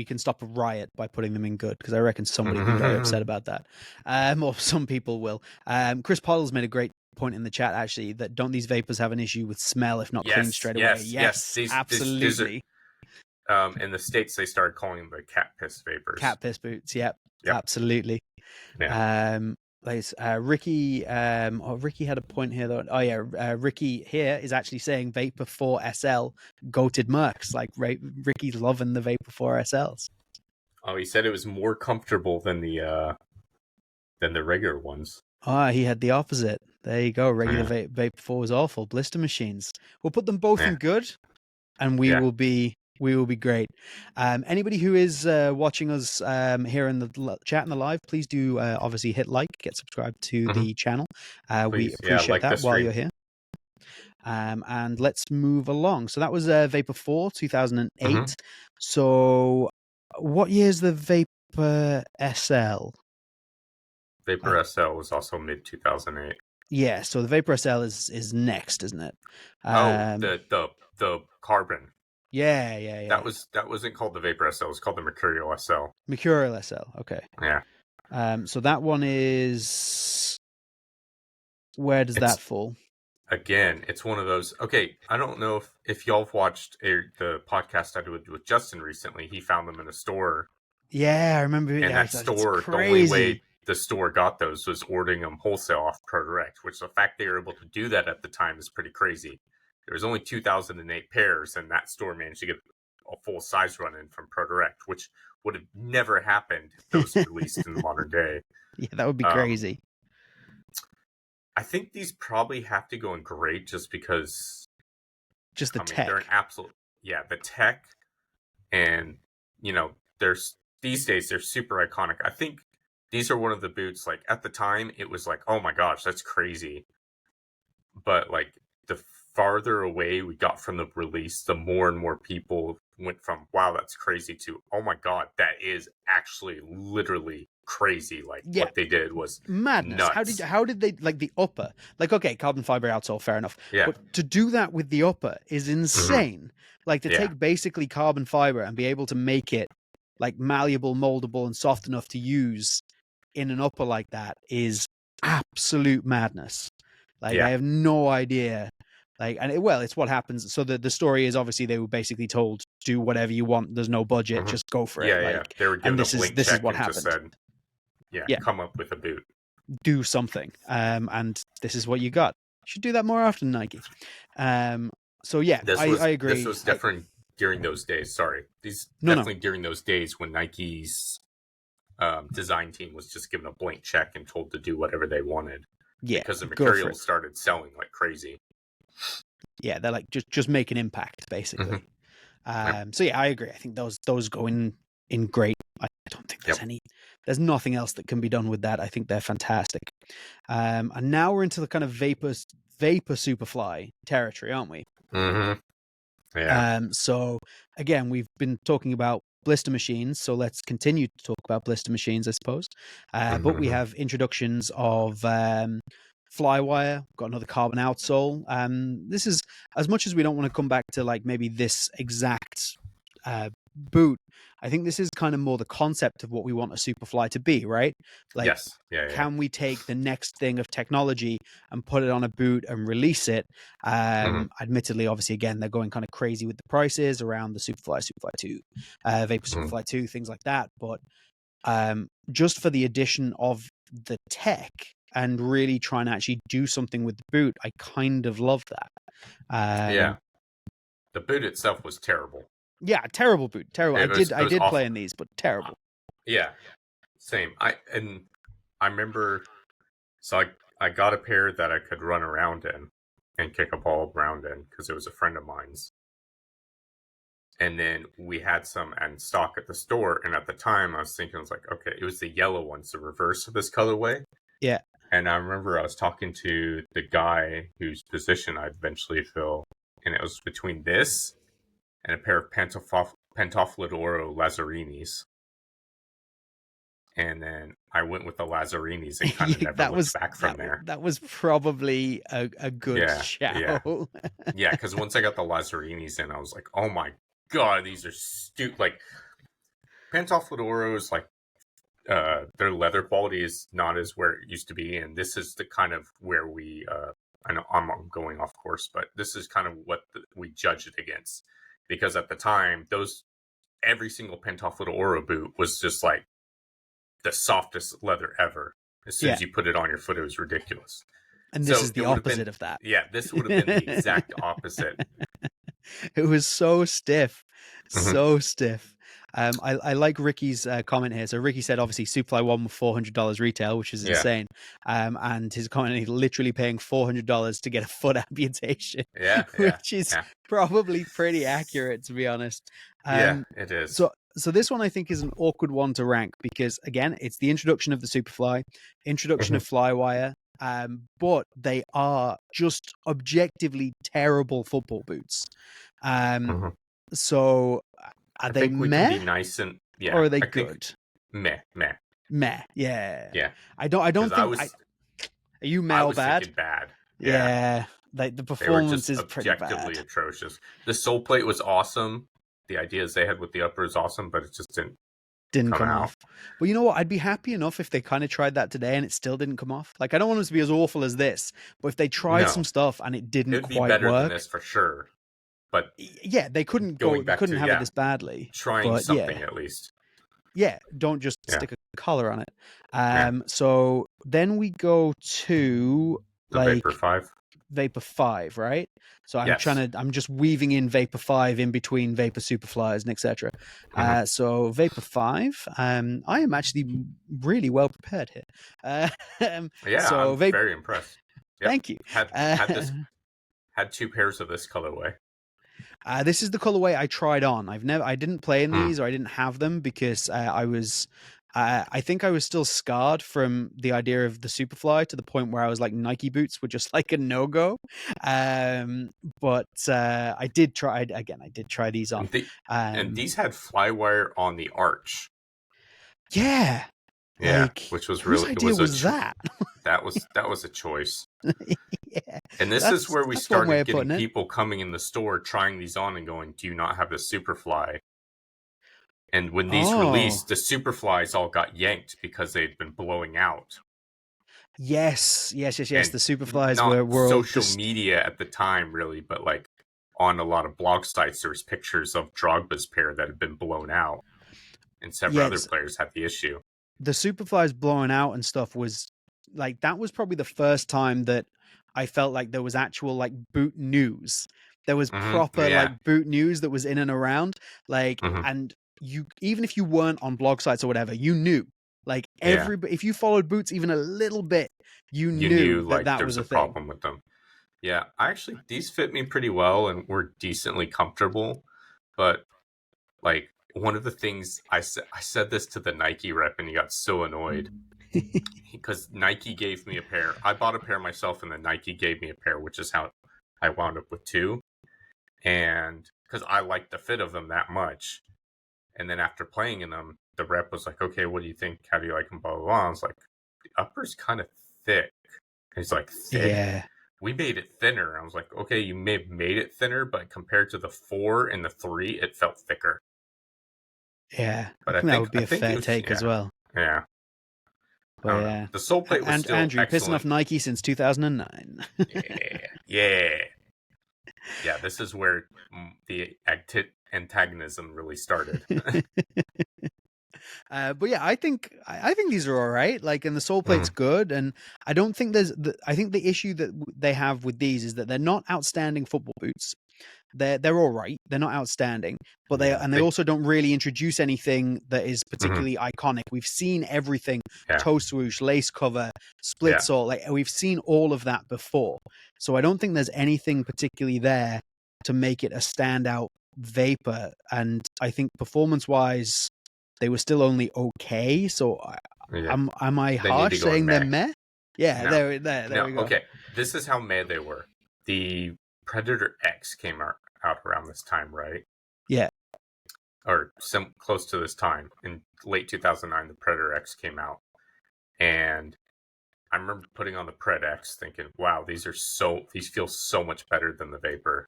can stop a riot by putting them in good, because I reckon somebody will be very upset about that, or some people will. Chris Pottles made a great point in the chat, actually, that don't these Vapors have an issue with smell if not clean straight away? Yes, absolutely. In the States, they started calling them the cat piss Vapors. Cat piss boots, yep. Absolutely. Yeah. Ricky Ricky had a point here though. Ricky here is actually saying Vapor 4 SL goated Mercs. Like Ricky's loving the Vapor 4 SLs. Oh, he said it was more comfortable than the regular ones. He had the opposite. There you go. Regular Vapor 4 was awful. Blister machines. We'll put them both in good, and we will be We will be great. Anybody who is watching us here in the chat in the live, please do obviously hit like, get subscribed to Mm-hmm. the channel. We Please, yeah, appreciate like the that while stream. you're here. And let's move along. So that was Vapor 4, 2008. Mm-hmm. So what year is the Vapor SL? Vapor SL was also mid 2008. Yeah, so the Vapor SL is next, isn't it? The carbon. Yeah. That wasn't called the Vapor SL. It was called the Mercurial SL. Mercurial SL. Okay. Yeah. So that one is. Where does that fall? Again, it's one of those. Okay, I don't know if y'all have watched the podcast I did with Justin recently. He found them in a store. Yeah, I remember. And yeah, that store, the only way the store got those was ordering them wholesale off ProDirect, which the fact they were able to do that at the time is pretty crazy. There was only 2008 pairs, and that store managed to get a full size run in from ProDirect, which would have never happened if those released in the modern day. Yeah, that would be crazy. I think these probably have to go in gray just because just the tech. They're an absolute the tech, and there's these days they're super iconic. I think these are one of the boots, like at the time it was like, oh my gosh, that's crazy. But like the farther away we got from the release, the more and more people went from, wow, that's crazy, to, oh my God, that is actually literally crazy. Like what they did was madness. Nuts. How did they, like the upper, like, okay, carbon fiber outsole, fair enough. Yeah. But to do that with the upper is insane. Mm-hmm. Like to take basically carbon fiber and be able to make it like malleable, moldable, and soft enough to use in an upper like that is absolute madness. Like I have no idea. Like, and it's what happens. So the story is obviously they were basically told, do whatever you want. There's no budget, just go for it. Like, they were given a blank this check is what and happened. Just said, come up with a boot. Do something. And this is what you got. You should do that more often, Nike. So yeah, I agree. This was definitely during those days. Sorry, during those days when Nike's design team was just given a blank check and told to do whatever they wanted. Yeah, because the Mercurial started selling like crazy. Yeah, they're like just make an impact basically. So yeah, I agree. I think those go in great. I don't think there's there's nothing else that can be done with that. I think they're fantastic. And now we're into the kind of vapor Superfly territory, aren't we? Mm-hmm. Yeah. So again, we've been talking about blister machines, so let's continue to talk about blister machines, I suppose. But we have introductions of Flywire, got another carbon outsole. This is, as much as we don't want to come back to like maybe this exact boot, I think this is kind of more the concept of what we want a Superfly to be, right? Like, can we take the next thing of technology and put it on a boot and release it? Admittedly, obviously, again, they're going kind of crazy with the prices around the Superfly 2, Vapor Superfly 2, things like that. But just for the addition of the tech and really trying to actually do something with the boot, I kind of love that. The boot itself was terrible. Yeah, terrible boot. Terrible. I did play in these, but terrible. Yeah, same. I remember. So I got a pair that I could run around in and kick a ball around in because it was a friend of mine's. And then we had some in stock at the store, and at the time I was thinking, I was like, okay, it was the yellow ones, the reverse of this colorway. Yeah. And I remember I was talking to the guy whose position I'd eventually fill, and it was between this and a pair of Pentoflidoro Lazzarinis. And then I went with the Lazzarinis and kind of never looked back from there. That was probably a good shout. Yeah, because once I got the Lazzarinis in, I was like, oh my God, these are stupid. Like, Pentoflidoros, like, their leather quality is not as where it used to be. And this is the kind of where we, I know I'm going off course, but this is kind of what we judge it against. Because at the time, every single Pentoflidoro boot was just like the softest leather ever. As soon as you put it on your foot, it was ridiculous. And this is the opposite of that. Yeah, this would have been the exact opposite. It was so stiff. So stiff. I like Ricky's comment here. So Ricky said, obviously, Superfly 1 with $400 retail, which is insane. And his comment, he's literally paying $400 to get a foot amputation, which is probably pretty accurate, to be honest. Yeah, Um, it is. so this one I think is an awkward one to rank because again, it's the introduction of the Superfly, introduction Mhm, of Flywire, but they are just objectively terrible football boots. Um, mhm. so are I they think we can meh be nice and or yeah. are they I think good? meh, meh. Meh, yeah. Yeah, I because don't think I. Are you I male was bad? thinking bad. Yeah, Yeah, like the they were performance just is pretty objectively bad. atrocious. The sole plate was awesome. The ideas they had with the upper is awesome, but it just didn't Didn't come come out. off. But you know what? I'd be happy enough if they kind of tried that today and it still didn't come off. Like I don't want them to be as awful as this, but if they tried some No, stuff and it it didn't would be quite better than work, this for sure. But yeah, they couldn't going back couldn't to have it this badly. trying But something yeah, at least. yeah, don't just Yeah, stick a color on it. yeah. So then we go to The Vapor like 5. Vapor 5, right? So Yes. I'm just weaving in Vapor 5 in between Vapor Superflies and etc. Mhm. So Vapor 5, I am actually really well prepared here. Um, Yeah, so I'm Vapor, very impressed. Yep. thank you. Had this had two pairs of this colorway. This is the colorway I tried on. I didn't play in Hmm. these, or I didn't have them because I think I was still scarred from the idea of the Superfly to the point where I was like Nike boots were just like a no go. But I did try again. I did try these on. And Um, these had flywire on the arch. yeah, Yeah, like which was whose really it idea was was that? that was a choice. Yeah, And this is where we that's one way started of getting putting it. people coming in the store trying these on and going, "Do you not have the Superfly?" And when these Oh, released, the Superflies all got yanked because they'd been blowing out. yes. And The Superflies not were all social just media at the time, really, but like on a lot of blog sites, there was pictures of Drogba's pair that had been blown out, and several other yes. players had the issue. The Superflies blowing out and stuff was like that was probably the first time that I felt like there was actual like boot news. There was proper like Yeah. boot news that was in and around. Like, Hmm. and you even if you weren't on blog sites or whatever, you knew. Like Yeah. every if you followed boots even a little bit, you You knew knew that like that there was was a a thing. problem with them. Yeah. These fit me pretty well and were decently comfortable. But like, one of the things I said this to the Nike rep and he got so annoyed because Nike gave me a pair. I bought a pair myself and then Nike gave me a pair, which is how I wound up with two. And because I liked the fit of them that much. And then after playing in them, the rep was like, "Okay, what do you think? How do you like them?" Blah blah blah. I was like, "The upper's kind of thick." And he's like, "Thick? Yeah. We made it thinner." I was like, "Okay, you may have made it thinner, but compared to the 4 and the 3, it felt thicker." Yeah. I But think that would I be a think it fair was take as well. yeah. I But don't know. yeah. The sole plate was And still Andrew pissing off excellent. Nike since 2009. Yeah, yeah, yeah. This is where the antagonism really started. But yeah, I think these are all right. Like, and the soul plate's Mhm. good, and I don't think I think the issue that they have with these is that they're not outstanding football boots. They're all right. They're not outstanding, but Yeah, they also don't really introduce anything that is mhm. particularly iconic. We've seen everything: Yeah, toe swoosh, lace cover, split yeah, sole. Like we've seen all of that before. So I don't think there's anything particularly there to make it a standout vapor. And I think performance wise, they were still only okay. So yeah. am I They need to harsh go in saying they're May. meh? Yeah, No, there no. we go. Okay, this is how mad they were. The Predator X came out around this time, right? Yeah, Or some close to this time in late 2009. The Predator X came out, and I remember putting on the Pred X, thinking, "Wow, these feel so much better than the Vapor."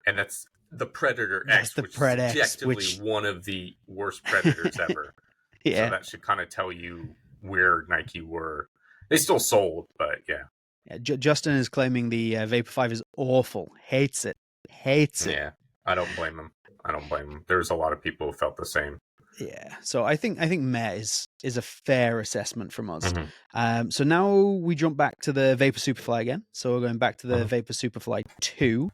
And that's the Predator that's X, the which is Pred X, objectively which one of the worst Predators ever. So yeah. that should kind of tell you where Nike were. They still sold, but yeah. Yeah, Justin is claiming the Vapor 5 is awful. Hates it. Hates it. Yeah, I don't blame him. I don't blame him. There's a lot of people who felt the same. Yeah. So I think meh is a fair assessment from us. Hmm. So now we jump back to the Vapor Superfly again. So we're going back to the Hmm. Vapor Superfly 2.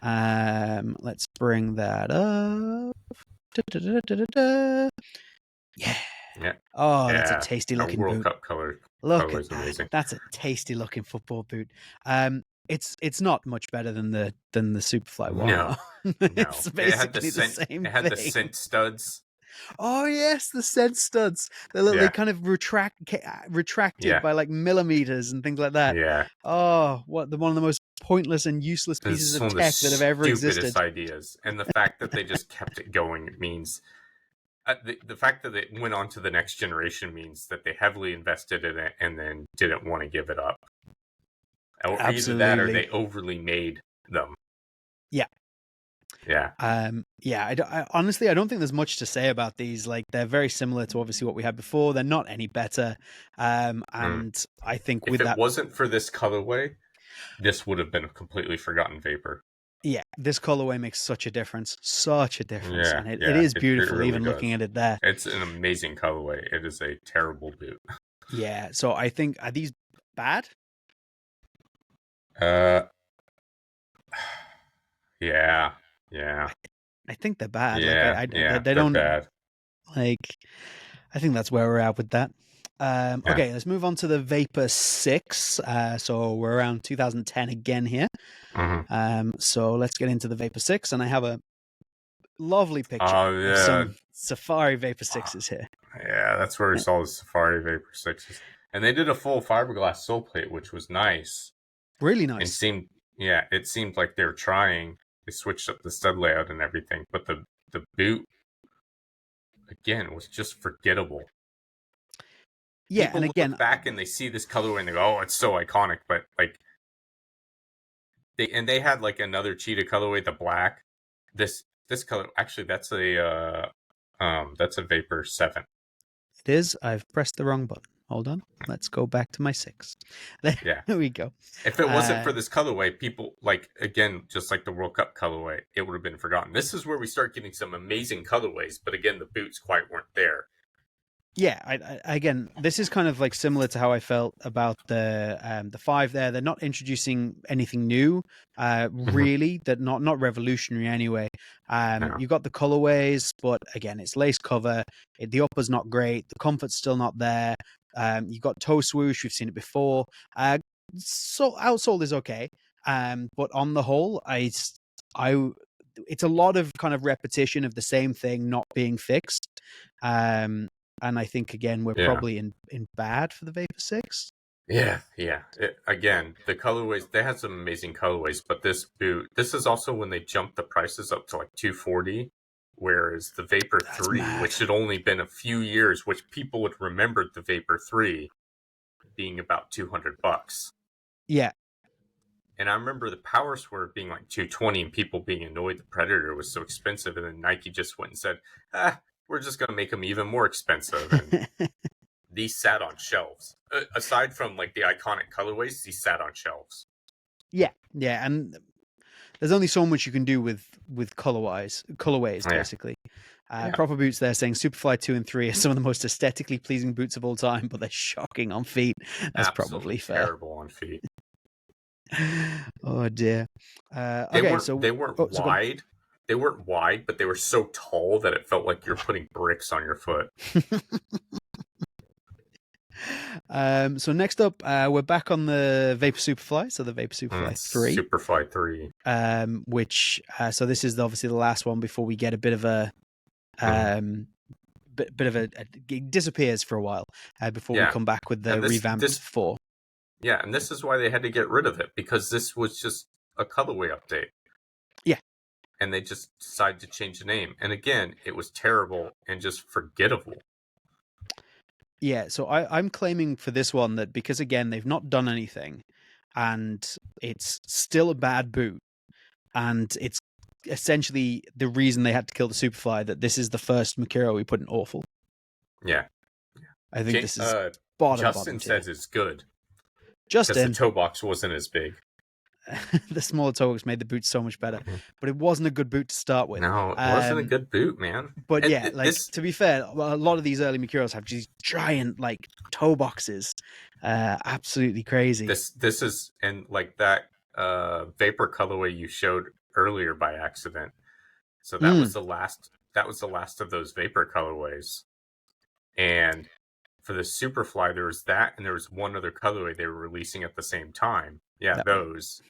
Let's bring that up. Da-da-da-da-da-da. Yeah. Yeah, Oh, that's a yeah. tasty Our looking World boot. Cup Look color at is that. amazing. That's a tasty looking football boot. It's not much better than the Superfly one No, though. no. It's It had the basically the scent. same It had the thing. scent studs. Oh yes, the scent studs. They Yeah, kind of retracted yeah, by like millimeters and things like that. yeah. Oh, one of the most pointless and useless This pieces is of one of the tech that have ever stupidest existed. ideas, and the fact that they just kept it going means the fact that it went on to the next generation means that they heavily invested in it and then didn't want to give it up. Or either that, or Absolutely. they overly made them. Yeah. Yeah. Yeah. Honestly, I don't think there's much to say about these. Like, they're very similar to obviously what we had before. They're not any better. Mm. And I think If with it that, wasn't for this colorway, this would have been a completely forgotten vapor. yeah, this colorway makes such a difference. Such a difference. Yeah, And it yeah, is it beautiful, really even looking does. at it there. It's an amazing colorway. It is a terrible boot. Yeah. So I think, are these bad? Uh, yeah, yeah, I think they're bad. Like, yeah, yeah. they They're don't, bad. like, I think that's where we're at with that. Yeah. Okay, let's move on to the Vapor 6. So we're around 2010 again here. Mm-hmm. So let's get into the Vapor 6. And I have a lovely picture Oh of yeah, some Safari Vapor 6s here. yeah. That's where we saw the Safari Vapor 6s, and they did a full fiberglass sole plate, which was nice. Really And nice. it seemed like they were trying. They switched up the stud layout and everything, but the boot again was just forgettable. Yeah, and People again, look back and they see this colorway and they go, "Oh, it's so iconic," but like they had like another cheetah colorway, the black. This color actually that's a Vapor 7. it is. I've pressed the wrong button. Hold on. Let's go back to my 6. There Yeah. we go. If it wasn't for this colorway, people like again, just like the World Cup colorway, it would have been forgotten. This is where we start getting some amazing colorways, but again, the boots quite weren't there. Yeah, again, this is kind of like similar to how I felt about the 5 there. They're not introducing anything new, really. That not revolutionary anyway. No. You got the colorways, but again, it's lace cover. The upper's not great. The comfort's still not there. You got toe swoosh. We've seen it before. So outsole is okay. But on the whole, it's a lot of kind of repetition of the same thing not being fixed. And I think again we're Yeah. probably in bad for the Vapor 6. Yeah. Again, the colorways, they had some amazing colorways, but this is also when they jumped the prices up to like $240, whereas the Vapor That's 3, mad. which had only been a few years, which people would remember the Vapor 3 being about $200. Yeah. And I remember the Power Swerve being like $220 and people being annoyed the Predator was so expensive, and then Nike just went and said, we're just going to make them even more expensive. And these sat on shelves. Aside from like the iconic colorways, these sat on shelves. Yeah, and there's only so much you can do with colorways, basically. Proper Boots there saying Superfly 2 and 3 are some of the most aesthetically pleasing boots of all time, but they're shocking on feet. That's Absolutely probably fair. terrible on feet. Oh dear. They weren't wide. They weren't wide, but they were so tall that it felt like you're putting bricks on your foot. So next up, we're back on the Vapor Superfly, so the Vapor Superfly 3. Superfly 3. Which so this is obviously the last one before we get a bit of a bit of it disappears for a while before we come back with the revamped 4. Yeah, and this is why they had to get rid of it, because this was just a colorway update. Yeah. And they just decided to change the name. And again, it was terrible and just forgettable. Yeah, so I'm claiming for this one that because, again, they've not done anything, and it's still a bad boot, and it's essentially the reason they had to kill the Superfly, that this is the first Mercurial we put in awful. Yeah. I think this is bottom. Justin says it's good. Justin. Because the toe box wasn't as big. The smaller toe box made the boot so much better, but it wasn't a good boot to start with. No, it wasn't a good boot, man. But yeah, like to be fair, a lot of these early Mercurials have these giant like toe boxes, absolutely crazy. This is, and like that Vapor colorway you showed earlier by accident. So that was the last. That was the last of those Vapor colorways, and for the Superfly, there was that, and there was one other colorway they were releasing at the same time. Yeah, those.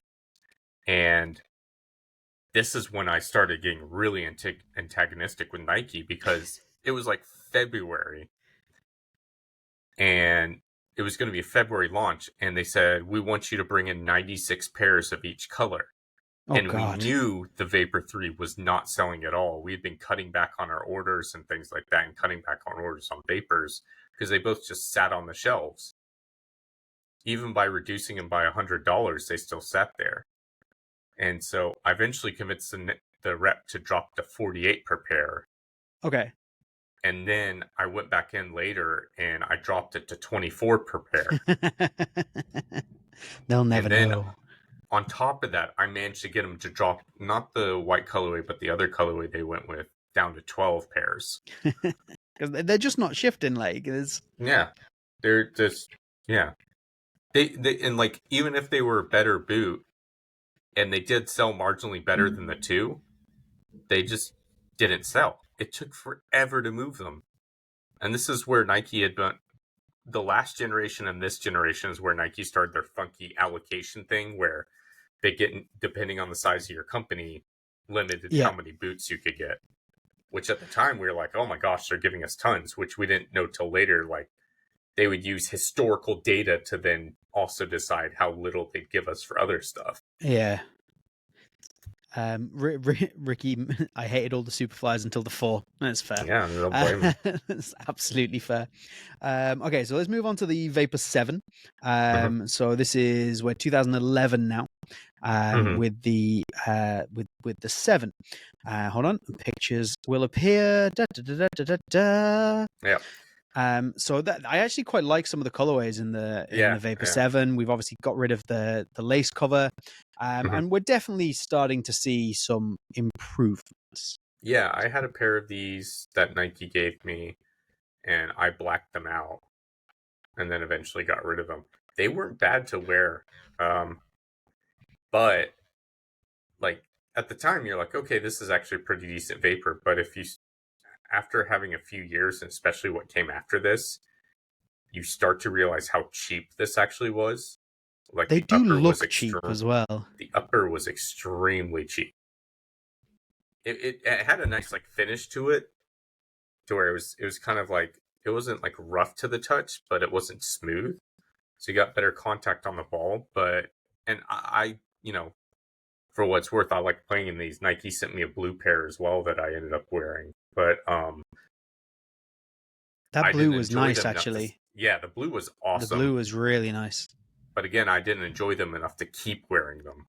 And this is when I started getting really antagonistic with Nike, because it was like February and it was going to be a February launch. And they said, we want you to bring in 96 pairs of each color. Oh And we God. knew the Vapor 3 was not selling at all. We had been cutting back on our orders and things like that, and cutting back on orders on Vapors because they both just sat on the shelves. Even by reducing them by $100, they still sat there. And so I eventually convinced the rep to drop to 48 per pair. Okay. And then I went back in later and I dropped it to 24 per pair. They'll never And then know. on top of that, I managed to get them to drop not the white colorway, but the other colorway they went with, down to 12 pairs. Because they're just not shifting. Like, Yeah. They're just, yeah. They and like, even if they were a better boot and they did sell marginally better than the two, they just didn't sell. It took forever to move them. And this is where Nike had been. The last generation and this generation is where Nike started their funky allocation thing, where they get, depending on the size of your company, limited how many boots you could get. Which at the time we were like, oh my gosh, they're giving us tons, which we didn't know till later. Like, they would use historical data to then also decide how little they'd give us for other stuff. Yeah. Ricky, I hated all the Superflies until the 4. That's fair. Yeah, no blame him. That's absolutely fair. Okay, so let's move on to the Vapor 7. So this is, we're 2011 now. With the 7. Hold on, pictures will appear. Yeah. So that I actually quite like some of the colorways in the Vapor 7. We've obviously got rid of the lace cover, and we're definitely starting to see some improvements. Yeah, I had a pair of these that Nike gave me, and I blacked them out, and then eventually got rid of them. They weren't bad to wear, but like at the time, you're like, okay, this is actually a pretty decent Vapor. But if you, after having a few years, and especially what came after this, you start to realize how cheap this actually was. Like, they the do upper look was cheap as well. The upper was extremely cheap. It had a nice like finish to it, to where it was kind of like, it wasn't like rough to the touch, but it wasn't smooth. So you got better contact on the ball. But, and I you know, for what it's worth, I like playing in these. Nike sent me a blue pair as well that I ended up wearing. But that I blue didn't was enjoy nice, them enough actually. yeah, the blue was awesome. The blue was really nice. But again, I didn't enjoy them enough to keep wearing them.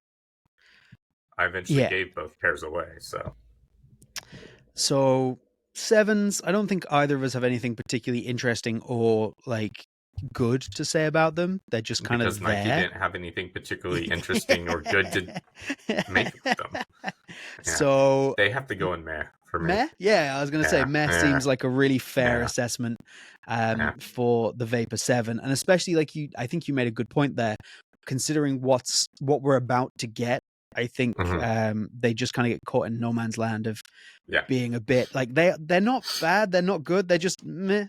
I eventually gave both pairs away. So 7s, I don't think either of us have anything particularly interesting or like good to say about them. They're just kind because of Nike there. didn't have anything particularly interesting or good to make with them. Yeah. So they have to go in meh for me. Meh? Yeah, I was going to say meh seems like a really fair assessment for the Vapor 7. And especially like I think you made a good point there, considering what we're about to get. I think they just kind of get caught in no man's land of being a bit like they're not bad, they're not good, they're just meh.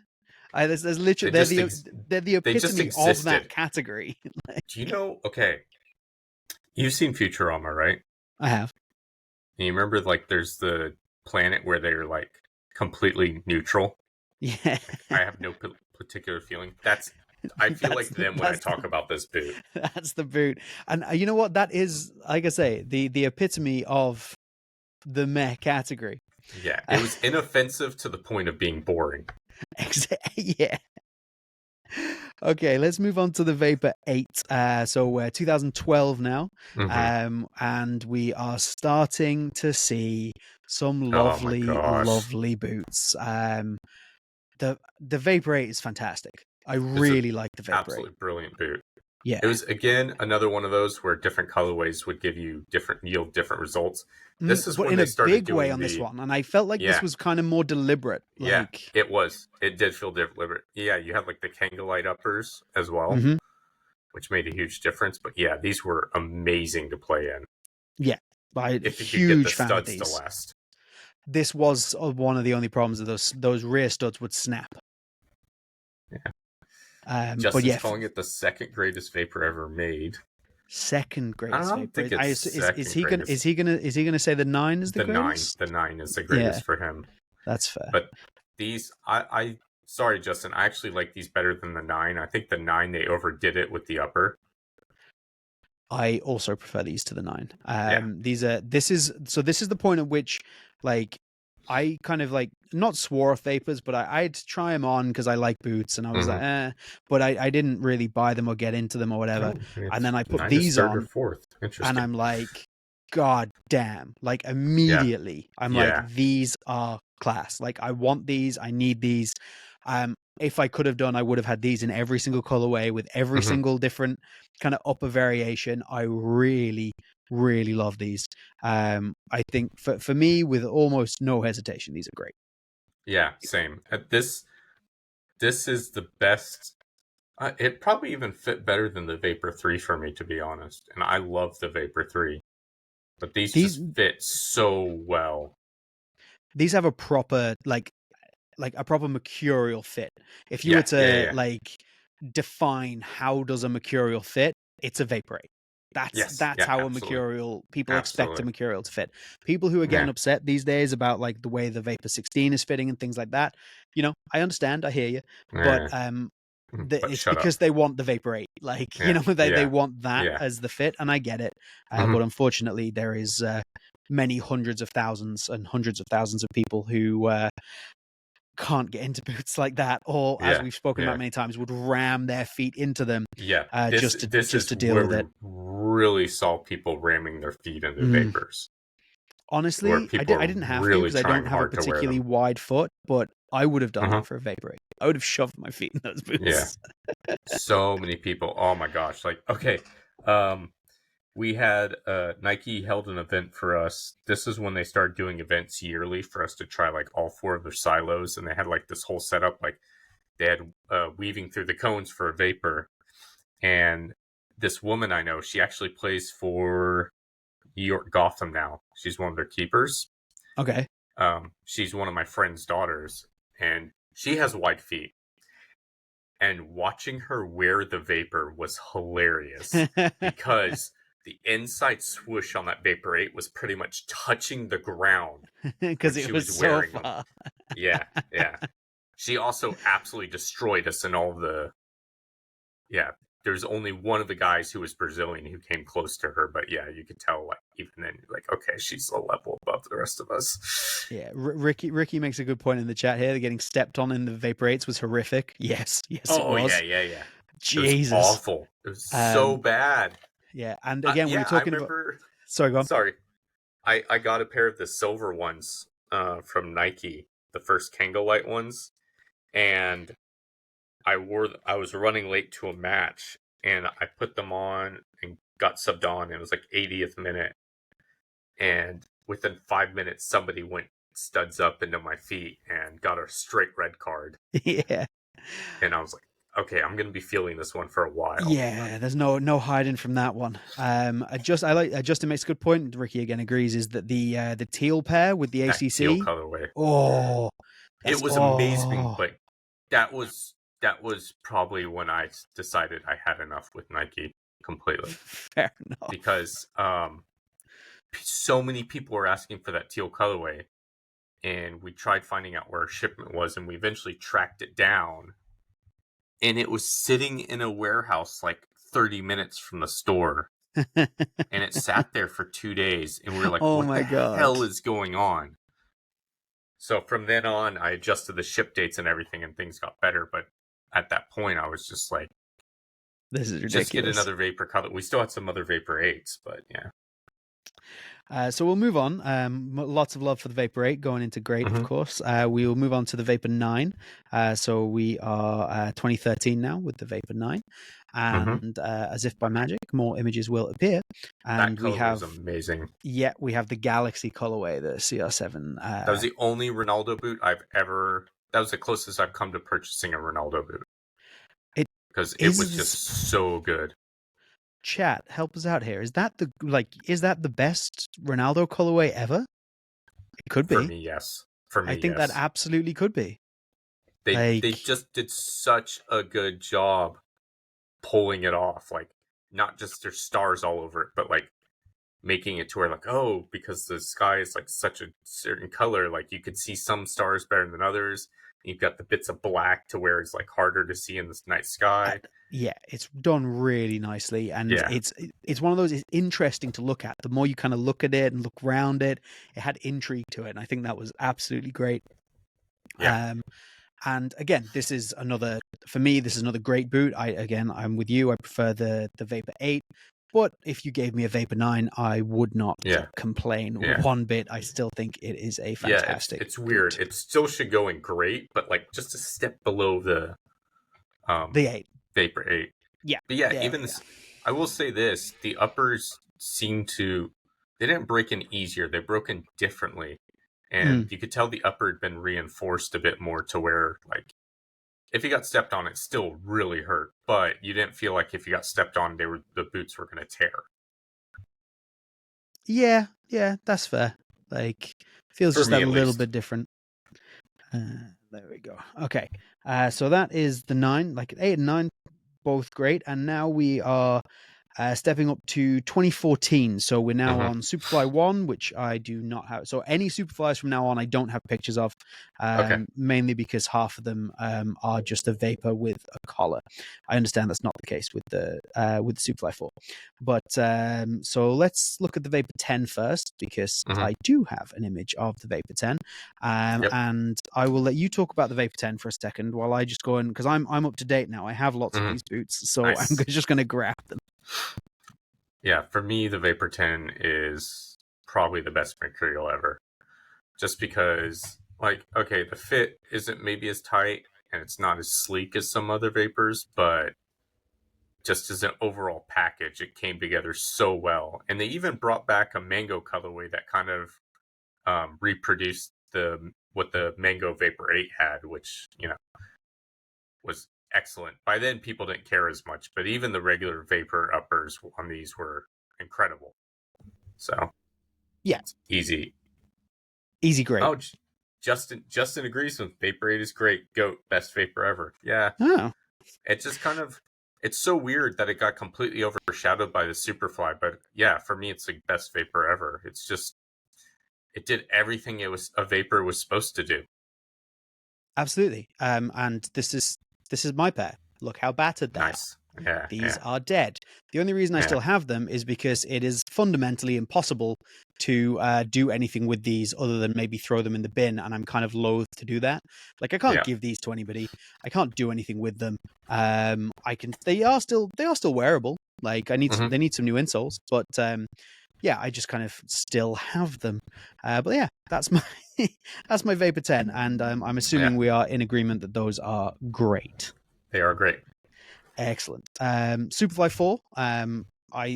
There's literally they're the epitome of that category. Like, do you know? Okay, you've seen Futurama, right? I have. And you remember, like, there's the planet where they're like completely neutral. Yeah, like, I have no particular feeling. I feel like them when I talk about this boot. That's the boot, and you know what? That is, like I say, the epitome of the meh category. Yeah, it was inoffensive to the point of being boring. Yeah. Okay, let's move on to the Vapor 8. So we're 2012 now, and we are starting to see some lovely boots. The Vapor 8 is fantastic. I really like the Vapor 8. Absolutely brilliant boot. Yeah, it was again another one of those where different colorways would yield different results. This is but when in they a started big doing way on this one, and I felt like this was kind of more deliberate. Yeah, it was. It did feel deliberate. Yeah, you had like the Kanga Light uppers as well, which made a huge difference. But yeah, these were amazing to play in. Yeah, if you could get the studs to last. This was one of the only problems of those rear studs would snap. Yeah. Justin's but yeah, calling it the second greatest Vapor ever made. Second I greatest don't vapor. think it's second greatest. Is he gonna say the 9 is the greatest? The nine is the Yeah, greatest for him. that's fair. But these, I sorry, Justin, I actually like these better than the 9. I think the 9 they overdid it with the upper. I also prefer these to the 9. Yeah. This is the point at which, like, I kind of like not swore off vapors, but I had to try them on because I like boots, and I was like, but I didn't really buy them or get into them or whatever. Oh, And then I put 9 is these third or on, fourth. and Interesting. I'm like, God damn! Like Yeah. immediately, I'm like, Yeah. these are class. Like I want these. I need these. If I could have done, I would have had these in every single colorway with every Mhm. single different kind of upper variation. I really, really love these. I think for me, with almost no hesitation, these are great. Yeah, same. This is the best. It probably even fit better than the Vapor 3 for me, to be honest. And I love the Vapor 3, but these These just fit so well. these have a proper like a proper mercurial fit. If you were Yeah, yeah, to yeah. like define how does a mercurial fit, it's a vapor eight. Yes, That's yeah, how a absolutely. mercurial people expect a Absolutely. mercurial to fit. People who are getting Yeah. upset these days about like the way the Vapor 16 is fitting and things like that, I understand, I hear you, but Yeah. But it's shut up. because they want the Vapor 8. Like, Yeah. they Yeah. want that Yeah. as the fit, and I get it. Mhm. But unfortunately, there is many hundreds of thousands and hundreds of thousands of people who can't get into boots like that, or as Yeah. we've spoken about Yeah. many times, would ram their feet into them Yeah. just This is to deal where with we it. really saw people ramming their feet into Mm. vapors, where Honestly, people I are didn't have to really because I don't trying have a hard to wear particularly them. wide foot, but I would have done Uh-huh. that for a Vapor 8. I would have shoved my feet in those Yeah. boots. So many people. Oh my gosh. Like, okay. We had Nike held an event for us. This is when they started doing events yearly for us to try like all 4 of their silos, and they had like this whole setup. Like they had weaving through the cones for a vapor, and this woman I know, she actually plays for New York Gotham now. She's one of their keepers. Okay. She's one of my friend's daughters, and she has wide feet. And watching her wear the vapor was hilarious because the inside swoosh on that Vapor 8 was pretty much touching the ground when Because it she was was so wearing them. far. Yeah, yeah. She also absolutely destroyed us in all the. Yeah, there's only one of the guys who was Brazilian who came close to her, but yeah, you could tell, like, even then, like, okay, she's a level above the rest of us. Yeah, Ricky makes a good point in the chat here. Getting stepped on in the Vapor 8s was horrific. Yes, yes, it Oh, yeah, was. yeah, yeah. It was Jesus. awful. It was so bad. Yeah, and again, we were Yeah, I talking about. remember. Sorry, go on. Sorry, I got a pair of the silver ones from Nike, the first Kango Light ones, and I was running late to a match, and I put them on and got subbed on. And it was like 80th minute, and within 5 minutes, somebody went studs up into my feet and got a straight red card. Yeah. And I was like, okay, I'm gonna be feeling this one for a while. Yeah, there's no hiding from that one. Justin makes a good point. Ricky again agrees is that the teal pair with the That teal ACC. colorway. Oh, It was amazing, but that was probably when I decided I had enough with Nike completely. Fair enough. Because so many people were asking for that teal colorway, and we tried finding out where our shipment was, and we eventually tracked it down, and it was sitting in a warehouse like 30 minutes from the store, and it sat there for 2 days, and we were like, Oh what my the God. hell is going on? So from then on, I adjusted the ship dates and everything, and things got better. But at that point, I was just like, This is ridiculous. just get another Vapor color. We still had some other Vapor 8s, but yeah. So we'll move on. Lots of love for the Vapor 8 going into great, of course. We will move on to the Vapor 9. So we are 2013 now with the Vapor 9. And as if by magic, more images will appear. And that color we have was amazing. Yeah, we have the Galaxy colorway, the CR7. That was the only Ronaldo boot I've ever. That was the closest I've come to purchasing a Ronaldo boot. Because it was just so good. Chat, help us out here. Is that the best Ronaldo colorway ever? It could be. For me, yes. For me, I think yes. that absolutely could be. They just did such a good job pulling it off. Like not just there's stars all over it, but like making it to where like, oh, because the sky is like such a certain color, like you could see some stars better than others. You've got the bits of black to where it's like harder to see in this night sky. Yeah, it's done really nicely, and Yeah. it's one of those. It's interesting to look at. The more you kind of look at it and look around it, it had intrigue to it, and I think that was absolutely great. Yeah. And again, this is another, for me, this is another great boot. I'm with you. I prefer the Vapor 8, but if you gave me a Vapor 9, I would not Yeah. complain Yeah. one bit. I still think it is a Yeah, fantastic it's weird. boot. It still should go in great, but like just a step below the The 8. Vapor 8. Yeah. But yeah, Yeah, even yeah. this, I will say this, the uppers seem to, they didn't break in easier, they broke in differently. And you could tell the upper had been reinforced a bit more to where, like, if you got stepped on, it still really hurt. But you didn't feel like if you got stepped on, the boots were going to tear. Yeah, yeah, that's fair. Like, feels For just me, that at little least. bit different. There we go. Okay. So that is the 9, like 8 and 9, both great. And now we are stepping up to 2014. So we're now on Superfly 1, which I do not have. So any Superflies from now on, I don't have pictures of, Okay. mainly because half of them are just a Vapor with a collar. I understand that's not the case with the Superfly 4. But so let's look at the Vapor 10 first, because I do have an image of the Vapor 10. Yep. And I will let you talk about the Vapor 10 for a second while I just go in, because I'm up to date now. I have lots of these boots, so Nice. I'm just going to grab them. Yeah, for me, the Vapor 10 is probably the best Mercurial ever. Just because, like, okay, the fit isn't maybe as tight and it's not as sleek as some other Vapors, but just as an overall package, it came together so well. And they even brought back a mango colorway that kind of reproduced what the Mango Vapor 8 had, which, you know, was excellent. By then, people didn't care as much, but even the regular Vapor uppers on these were incredible. So, yeah, easy great. Oh, Justin agrees with Vapor 8 is great. Goat, best Vapor ever. Yeah. Oh, It just kind of, it's so weird that it got completely overshadowed by the Superfly, but yeah, for me, it's the best Vapor ever. It's just, it did everything a Vapor was supposed to do. absolutely. And this is my pair. Look how battered they are. Yeah, These are dead. The only reason I still have them is because it is fundamentally impossible to do anything with these other than maybe throw them in the bin, and I'm kind of loath to do that. Like, I can't give these to anybody. I can't do anything with them. I can. They are still wearable. Like, they need some new insoles, but yeah, I just kind of still have them. But yeah, that's my that's my Vapor 10, and I'm assuming we are in agreement that those are great. They are great. Excellent. Superfly 4. I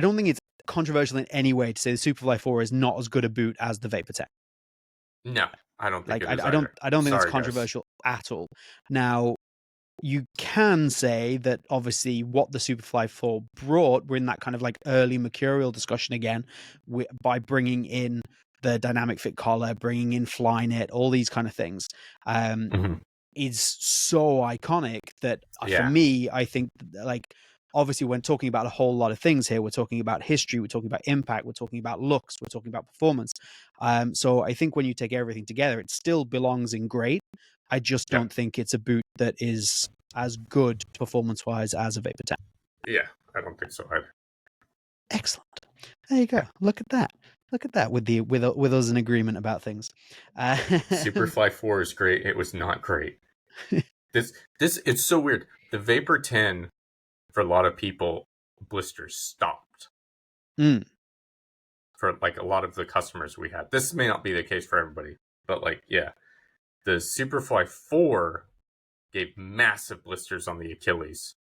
don't think it's controversial in any way to say the Superfly 4 is not as good a boot as the Vapor 10. No, I don't think Like, it is I don't think it's Sorry, controversial at all. Now, you can say that obviously what the Superfly 4 brought, we're in that kind of like early Mercurial discussion again, by bringing in the dynamic fit collar, bringing in Flyknit, all these kind of things. Is so iconic that for me, I think, like, obviously when talking about a whole lot of things here, we're talking about history, we're talking about impact, we're talking about looks, we're talking about performance. So I think when you take everything together, it still belongs in great. I just don't think it's a boot that is as good performance-wise as a Vapor 10. Yeah, I don't think so either. Excellent. There you go. Yeah. Look at that. Look at that with us in agreement about things. Superfly 4 is great. It was not great. This it's so weird. The Vapor 10, for a lot of people, blisters stopped. For like a lot of the customers we had. This may not be the case for everybody, but like, yeah. The Superfly 4 gave massive blisters on the Achilles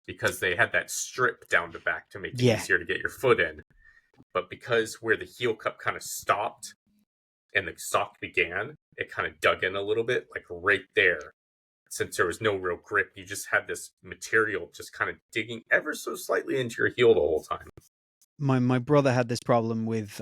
because they had that strip down to back to make it easier to get your foot in. But because where the heel cup kind of stopped and the sock began, it kind of dug in a little bit, like right there. Since there was no real grip, you just had this material just kind of digging ever so slightly into your heel the whole time. My brother had this problem with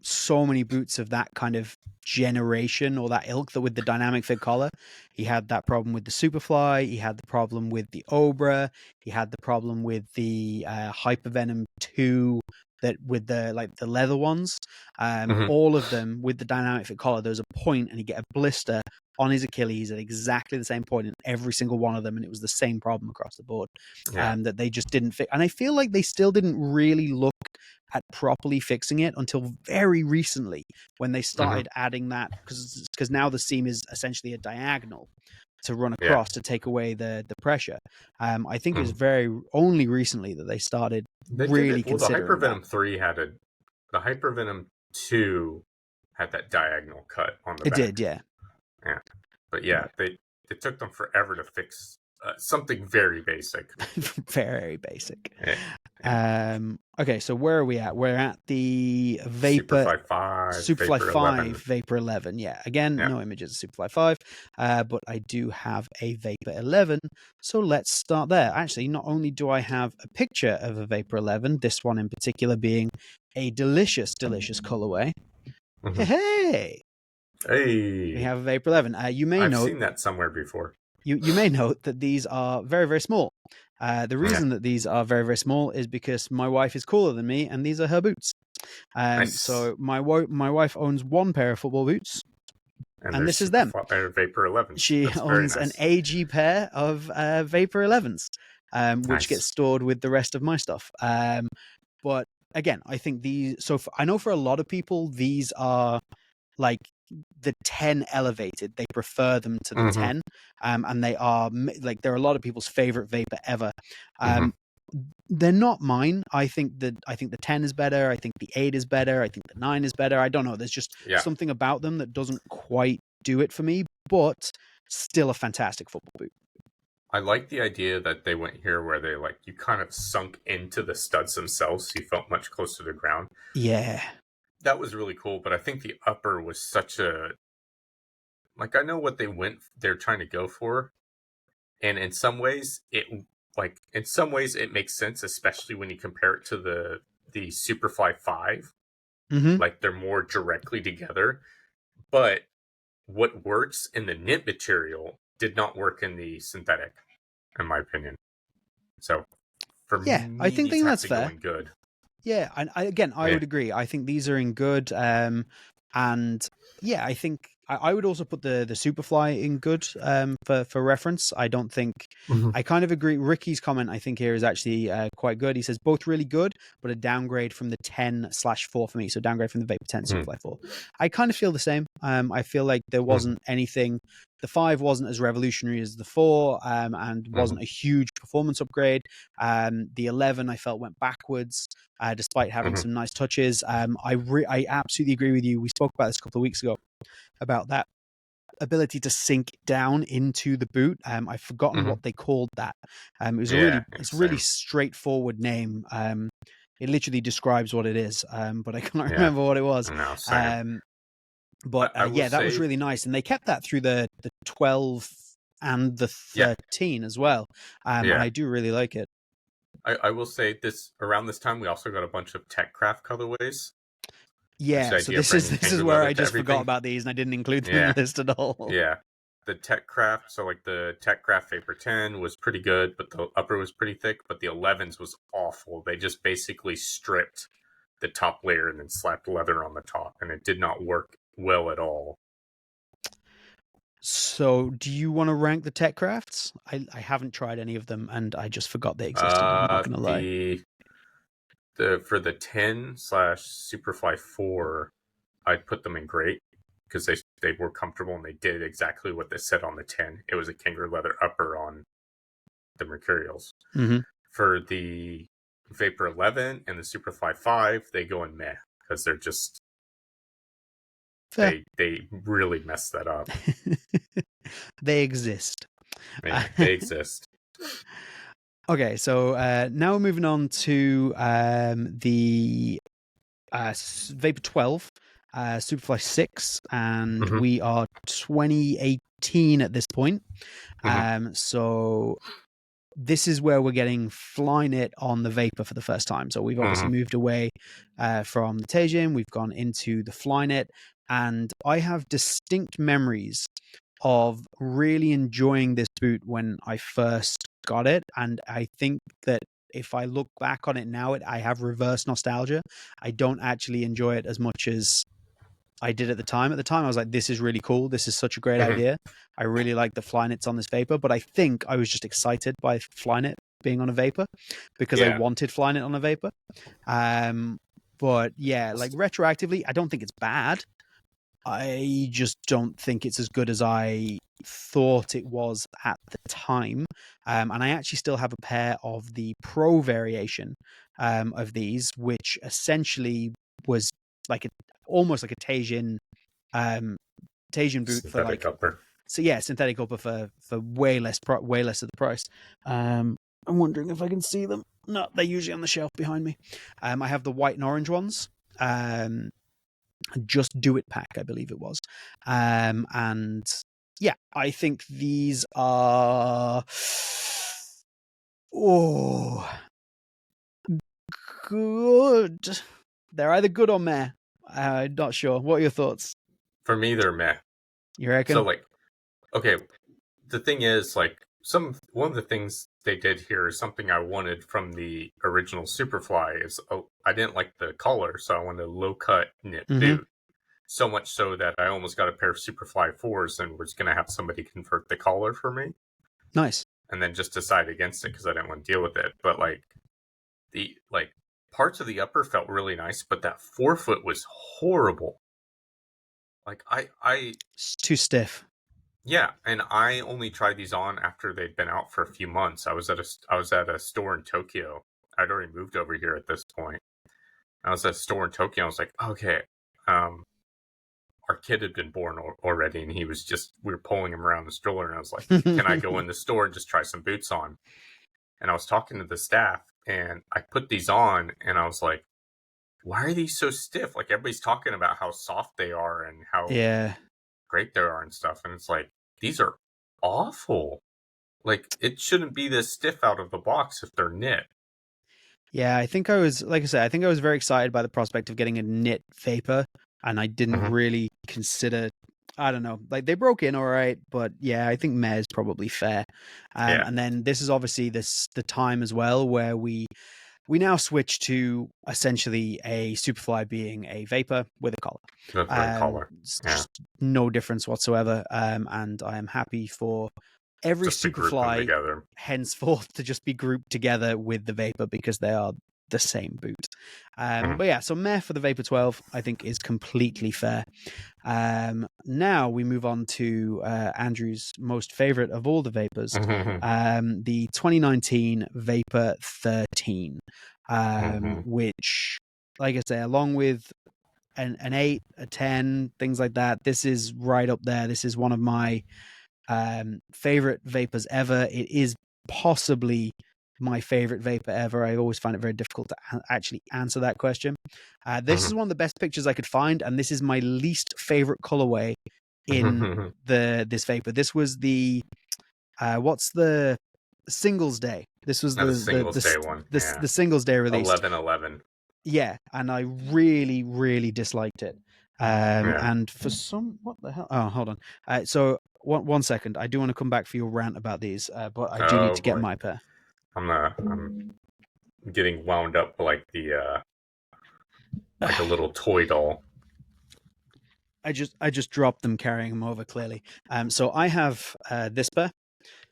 so many boots of that kind of generation or that ilk that with the dynamic fit collar. He had that problem with the Superfly. He had the problem with the Obra. He had the problem with the Hypervenom 2 that with the leather ones. All of them with the dynamic fit collar, there's a point and you get a blister on his Achilles at exactly the same point in every single one of them, and it was the same problem across the board. That they just didn't fix. And I feel like they still didn't really look at properly fixing it until very recently when they started adding that, because now the seam is essentially a diagonal to run across to take away the pressure. I think it was very only recently that they started really considering the Hypervenom 3 the Hypervenom 2 had that diagonal cut on the back. It did, yeah. But it took them forever to fix something very basic. Very basic. Okay, so where are we at? We're at the Vapor Superfly 5, Vapor 11. Yeah, again, no images of Superfly 5, but I do have a Vapor 11. So let's start there. Actually, not only do I have a picture of a Vapor 11, this one in particular being a delicious, delicious colorway. Hey! We have a Vapor 11. You may I've seen that somewhere before. You may note that these are very, very small. The reason that these are very, very small is because my wife is cooler than me, and these are her boots. Nice. So my wife owns one pair of football boots, and this is them. Vapor 11. She owns an AG pair of Vapor 11s, which gets stored with the rest of my stuff. But again, I think these. So I know for a lot of people, these are like the 10 elevated. They prefer them to the 10, and they are like they're a lot of people's favorite Vapor ever. They're not mine. I think the 10 is better. I think the 8 is better. I think the 9 is better. I don't know. There's just something about them that doesn't quite do it for me, but still a fantastic football boot. I like the idea that they went here where they you kind of sunk into the studs themselves, so you felt much closer to the ground. Yeah. That was really cool, but I think the upper was such a I know what they're trying to go for, and in some ways it makes sense, especially when you compare it to the Superfly 5. They're more directly together, but what works in the knit material did not work in the synthetic, in my opinion. So for me, I think that's fair. Good. Yeah, and I would agree. I think these are in good, and yeah, I think I would also put the Superfly in good for reference. I don't think I kind of agree. Ricky's comment I think here is actually quite good. He says both really good, but a downgrade from the 10/4 for me. So downgrade from the Vapor 10 Superfly 4. I kind of feel the same. I feel like there wasn't anything. The 5 wasn't as revolutionary as the 4, and wasn't a huge performance upgrade. The 11 I felt went backwards, despite having some nice touches. I absolutely agree with you. We spoke about this a couple of weeks ago about that ability to sink down into the boot. I've forgotten what they called that. It was a really straightforward name. It literally describes what it is, but I can't remember what it was. But that was really nice, and they kept that through the 12 and the 13 as well. And I do really like it. I will say around this time we also got a bunch of TechCraft colorways. Yeah, so this is where I just forgot about these and I didn't include them in the list at all. Yeah, the TechCraft, so the TechCraft Vapor 10 was pretty good, but the upper was pretty thick, but the 11s was awful. They just basically stripped the top layer and then slapped leather on the top, and it did not work well at all. So do you want to rank the TechCrafts? I haven't tried any of them, and I just forgot they existed. I'm not going to lie. For the 10/Superfly 4, I'd put them in great because they were comfortable and they did exactly what they said on the 10. It was a kangaroo leather upper on the Mercurials. For the Vapor 11 and the Superfly 5, they go in meh because they're just they really messed that up. They exist. Yeah, they exist. Okay, so now we're moving on to the Vapor 12, Superfly 6, and we are 2018 at this point. So this is where we're getting Flyknit on the Vapor for the first time. So we've obviously moved away from the Teijin, we've gone into the Flyknit, and I have distinct memories of really enjoying this boot when I first got it. And I think that if I look back on it now, I have reverse nostalgia. I don't actually enjoy it as much as I did at the time. At the time, I was like, this is really cool. This is such a great idea. I really like the Flyknits on this Vapor, but I think I was just excited by Flyknit being on a Vapor because I wanted Flyknit on a Vapor. But yeah, like retroactively, I don't think it's bad. I just don't think it's as good as I thought it was at the time. And I actually still have a pair of the Pro variation of these, which essentially was like almost like a Teijin boot Synthetic for like upper. So yeah, synthetic upper for way less of the price. I'm wondering if I can see them. No, they're usually on the shelf behind me. I have the white and orange ones. Just Do It pack, I believe it was. And yeah, I think these are good. They're either good or meh. Not sure. What are your thoughts? For me, they're meh. You reckon? So like, okay, the thing is, like, one of the things they did here is something I wanted from the original Superfly is I didn't like the collar, so I wanted a low cut knit boot. So much so that I almost got a pair of Superfly 4s and was going to have somebody convert the collar for me. Nice. And then just decide against it because I didn't want to deal with it. But like the parts of the upper felt really nice, but that forefoot was horrible. Like it's too stiff. Yeah, and I only tried these on after they'd been out for a few months. I was at a store in Tokyo. I'd already moved over here at this point. I was at a store in Tokyo. I was like, okay, our kid had been born already, and we were pulling him around the stroller, and I was like, can I go in the store and just try some boots on? And I was talking to the staff, and I put these on, and I was like, why are these so stiff? Like, everybody's talking about how soft they are and how great they are and stuff. And it's like, these are awful. Like, it shouldn't be this stiff out of the box if they're knit. Yeah, I think I was very excited by the prospect of getting a knit Vapor, and I didn't really consider, I don't know, like they broke in all right, but yeah, I think meh is probably fair. And then this is obviously the time as well where we now switch to essentially a Superfly being a Vapor with a collar. With a collar. Just no difference whatsoever. And I am happy for every just Superfly henceforth to just be grouped together with the Vapor because they are the same boot. But yeah, so meh for the Vapor 12 I think is completely fair. Now we move on to Andrew's most favorite of all the Vapors, the 2019 Vapor 13, which, like I say, along with an 8, a 10, things like that, this is right up there. This is one of my favorite Vapors ever. It is possibly my favorite Vapor ever. I always find it very difficult to actually answer that question. This is one of the best pictures I could find, and this is my least favorite colorway in this Vapor. This was the what's the Singles Day? This was the Singles Day one. The Singles Day release. 11/11. Yeah, and I really, really disliked it. And for some, what the hell? Oh, hold on. So one second. I do want to come back for your rant about these, but I do need to get my pair. I'm getting wound up like like a little toy doll. I just dropped them, carrying them over clearly. So I have this pair,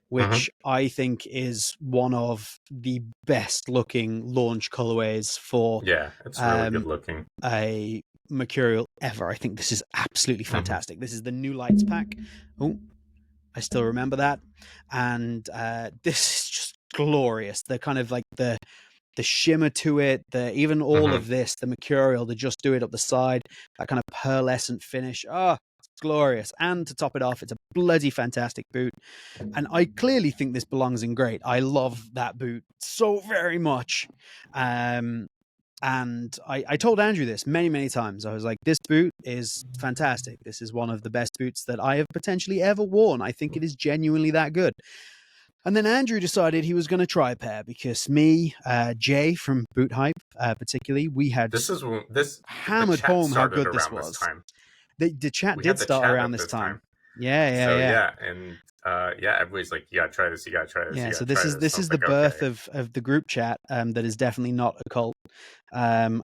which I think is one of the best looking launch colorways for it's really good looking. A Mercurial ever. I think this is absolutely fantastic. This is the New Lights pack. Oh, I still remember that. And this is just glorious. The kind of like the shimmer to it, even all of this, the Mercurial, the Just Do It up the side, that kind of pearlescent finish. Oh, it's glorious. And to top it off, it's a bloody fantastic boot. And I clearly think this belongs in great. I love that boot so very much. And I told Andrew this many, many times. I was like, this boot is fantastic. This is one of the best boots that I have potentially ever worn. I think it is genuinely that good. And then Andrew decided he was going to try a pair because me, Jay from Boot Hype, particularly, we had the hammered chat home how started good this around this was. time. The chat We did had the start chat around at this this time. time. Yeah. And everybody's like, you gotta try this, you gotta try this, Yeah, you so gotta try this. this I was is the like, birth okay. of the group chat that is definitely not a cult. And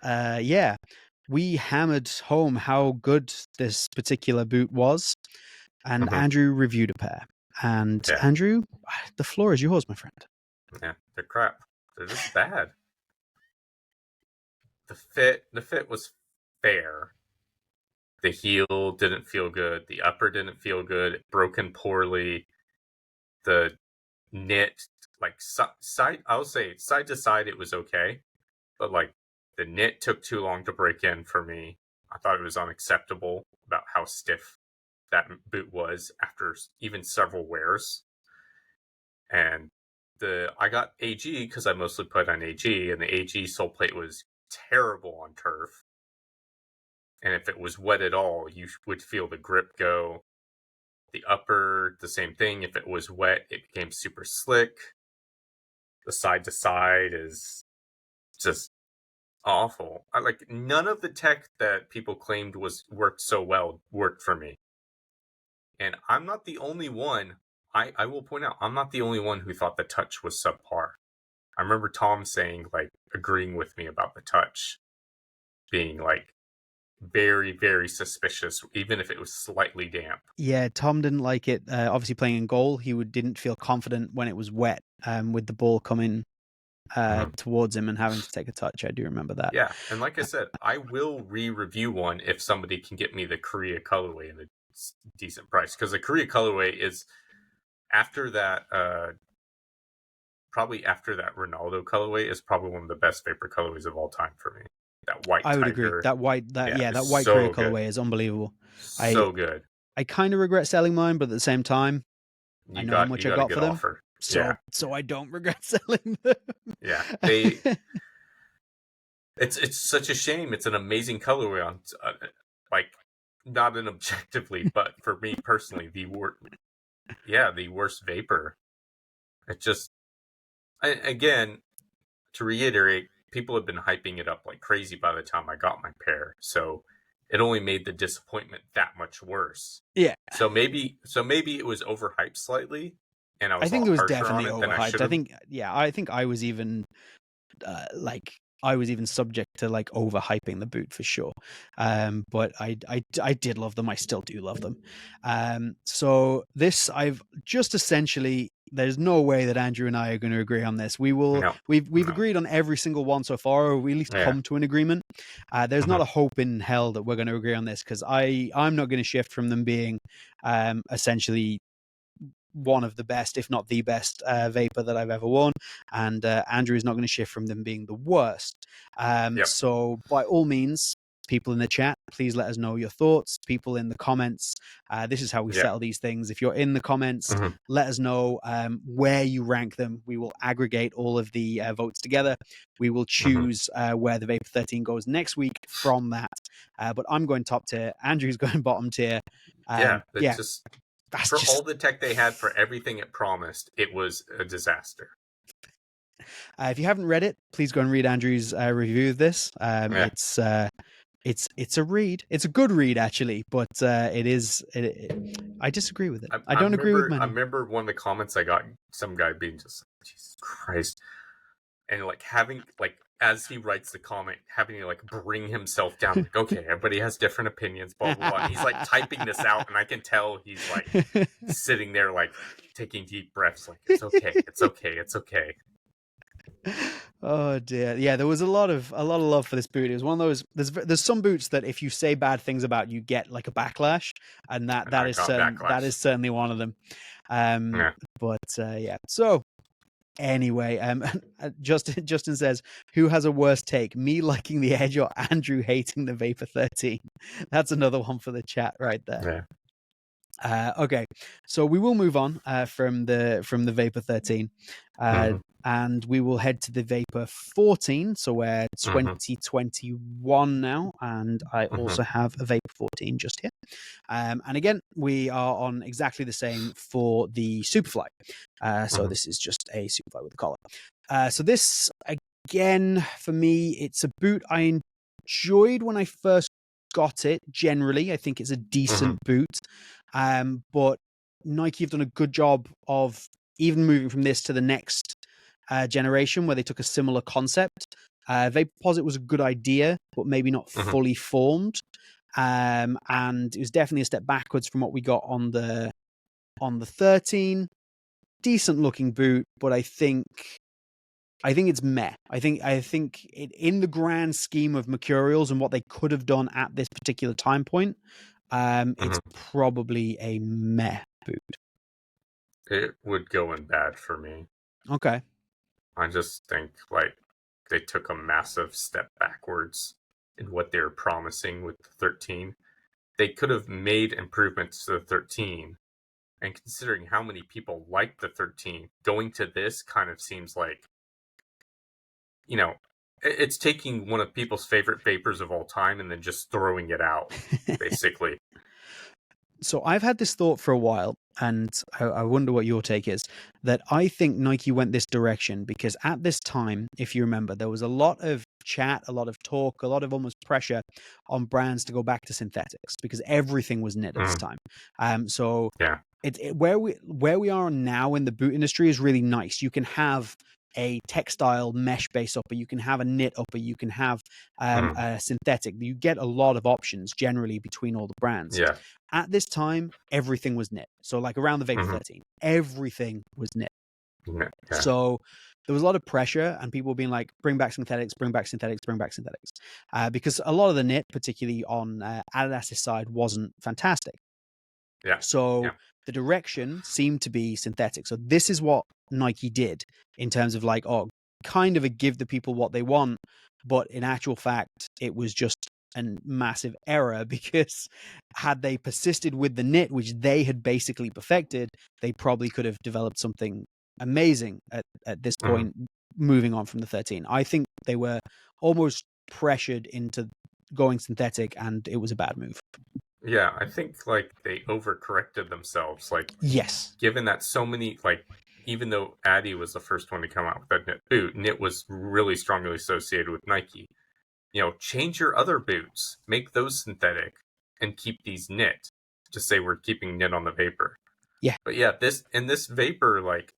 yeah, we hammered home how good this particular boot was, and Mhm. Andrew reviewed a pair. And Yeah. Andrew, the floor is yours, my friend. Yeah, they're crap. They're just bad. The fit was fair. The heel didn't feel good. The upper didn't feel good. It broken poorly. The knit, like side, I'll say side to side, it was okay, but like the knit took too long to break in for me. I thought it was unacceptable about how stiff that boot was after even several wears. And I got AG because I mostly put on AG, and the AG sole plate was terrible on turf. And if it was wet at all, you would feel the grip go. The upper, the same thing. If it was wet, it became super slick. The side to side is just awful. Like none of the tech that people claimed was worked so well worked for me. And I'm not the only one. I will point out, I'm not the only one who thought the touch was subpar. I remember Tom saying, like, agreeing with me about the touch being like very, very suspicious, even if it was slightly damp. Yeah, Tom didn't like it. Obviously, playing in goal, he didn't feel confident when it was wet, with the ball coming towards him and having to take a touch. I do remember that. Yeah, and like I said, I will re-review one if somebody can get me the Korea colorway in a decent price, because the Korea colorway is after that. Probably after that Ronaldo colorway is probably one of the best vapor colorways of all time for me. That white I would agree. tiger, That white, yeah, it's that white Korea so good, colorway is unbelievable. I so good. I kind of regret selling mine, but at the same time, I You know how got much you I got a got good for them, offer. so Yeah, I don't regret selling them. yeah. It's such a shame. It's an amazing colorway on, like, not an objectively, but for me personally, the worst vapor. It just, again, to reiterate, people have been hyping it up like crazy by the time I got my pair, so it only made the disappointment that much worse. Yeah, So maybe it was overhyped slightly, and I I was a think it lot was harsher on definitely it than I overhyped. should have. I think I was even like I was even subject to like overhyping the boot for sure. But I did love them. I still do love them. So this I've just essentially. There's no way that Andrew and I are going to agree on this. No, We've no, agreed on every single one so far, or we at least yeah, come to an agreement. There's not mhm, a hope in hell that we're going to agree on this because I'm not going to shift from them being essentially one of the best, if not the best, vapor that I've ever worn. And Andrew is not going to shift from them being the worst. yep, So, by all means, people in the chat, please let us know your thoughts. People in the comments, this is how we yeah, settle these things. If you're in the comments, mhm, let us know where you rank them. We will aggregate all of the votes together. We will mhm. choose where the Vapor 13 goes next week from that. But I'm going top tier. Andrew's going bottom tier. Yeah. It's Yeah, just that's for just all the tech they had, for everything it promised, it was a disaster. if you haven't read it, please go and read Andrew's review of this. Yeah. It's a read. It's a good read actually, but it is. I disagree with it. I don't agree with I many. remember one of the comments I got, some guy being just like, Jesus Christ, and like having, like, as he writes the comment, having to like bring himself down, like, okay, everybody has different opinions, blah blah blah, and he's like typing this out, and I can tell he's like sitting there like taking deep breaths, like, it's okay, it's okay, it's okay. Oh dear, yeah. There was a lot of love for this boot. It was one of those. There's some boots that if you say bad things about, you get like a backlash, and And I got that backlash. is certainly one of them. Yeah. But yeah. So anyway, Justin says, "Who has a worse take? Me liking the Edge or Andrew hating the Vapor 13?" That's another one for the chat right there. Yeah. Okay, so we will move on from the Vapor 13. Mhm. and we will head to the Vapor 14. So we're 2021 now, and I also have a Vapor 14 just here. And again, we are on exactly the same for the Superfly. So this is just a Superfly with a collar. So this, again, for me, it's a boot I enjoyed when I first got it. Generally, I think it's a decent boot. But Nike have done a good job of even moving from this to the next generation, where they took a similar concept. Vaporposit was a good idea, but maybe not fully formed. And it was definitely a step backwards from what we got on the 13. Decent looking boot, but I think it's meh. I think in the grand scheme of Mercurials and what they could have done at this particular time point, it's probably a meh boot. It would go in bad for me. Okay. I just think like they took a massive step backwards in what they were promising with the 13. They could have made improvements to the 13, and considering how many people like the 13, going to this kind of seems like, you know, it's taking one of people's favorite vapors of all time and then just throwing it out, basically. So I've had this thought for a while, and I wonder what your take is, that I think Nike went this direction because at this time, if you remember, there was a lot of chat, a lot of talk, a lot of almost pressure on brands to go back to synthetics because everything was knit at this time. So yeah, where we are now in the boot industry is really nice. You can have a textile mesh base upper, you can have a knit upper, you can have a synthetic. You get a lot of options generally between all the brands. Yeah. At this time, everything was knit. So like around the Vapor 13, everything was knit. Yeah. So there was a lot of pressure and people being like, bring back synthetics, bring back synthetics, bring back synthetics. Because a lot of the knit, particularly on Adidas's side, wasn't fantastic. Yeah. So the direction seemed to be synthetic. So this is what Nike did in terms of like, kind of a give the people what they want. But in actual fact, it was just a massive error because had they persisted with the knit, which they had basically perfected, they probably could have developed something amazing at this point, moving on from the 13. I think they were almost pressured into going synthetic, and it was a bad move. Yeah, I think like they overcorrected themselves. Like, yes, given that so many, like, even though Addy was the first one to come out with that knit boot, knit was really strongly associated with Nike. You know, change your other boots, make those synthetic, and keep these knit. Just say we're keeping knit on the Vapor. Yeah. But yeah, this Vapor, like,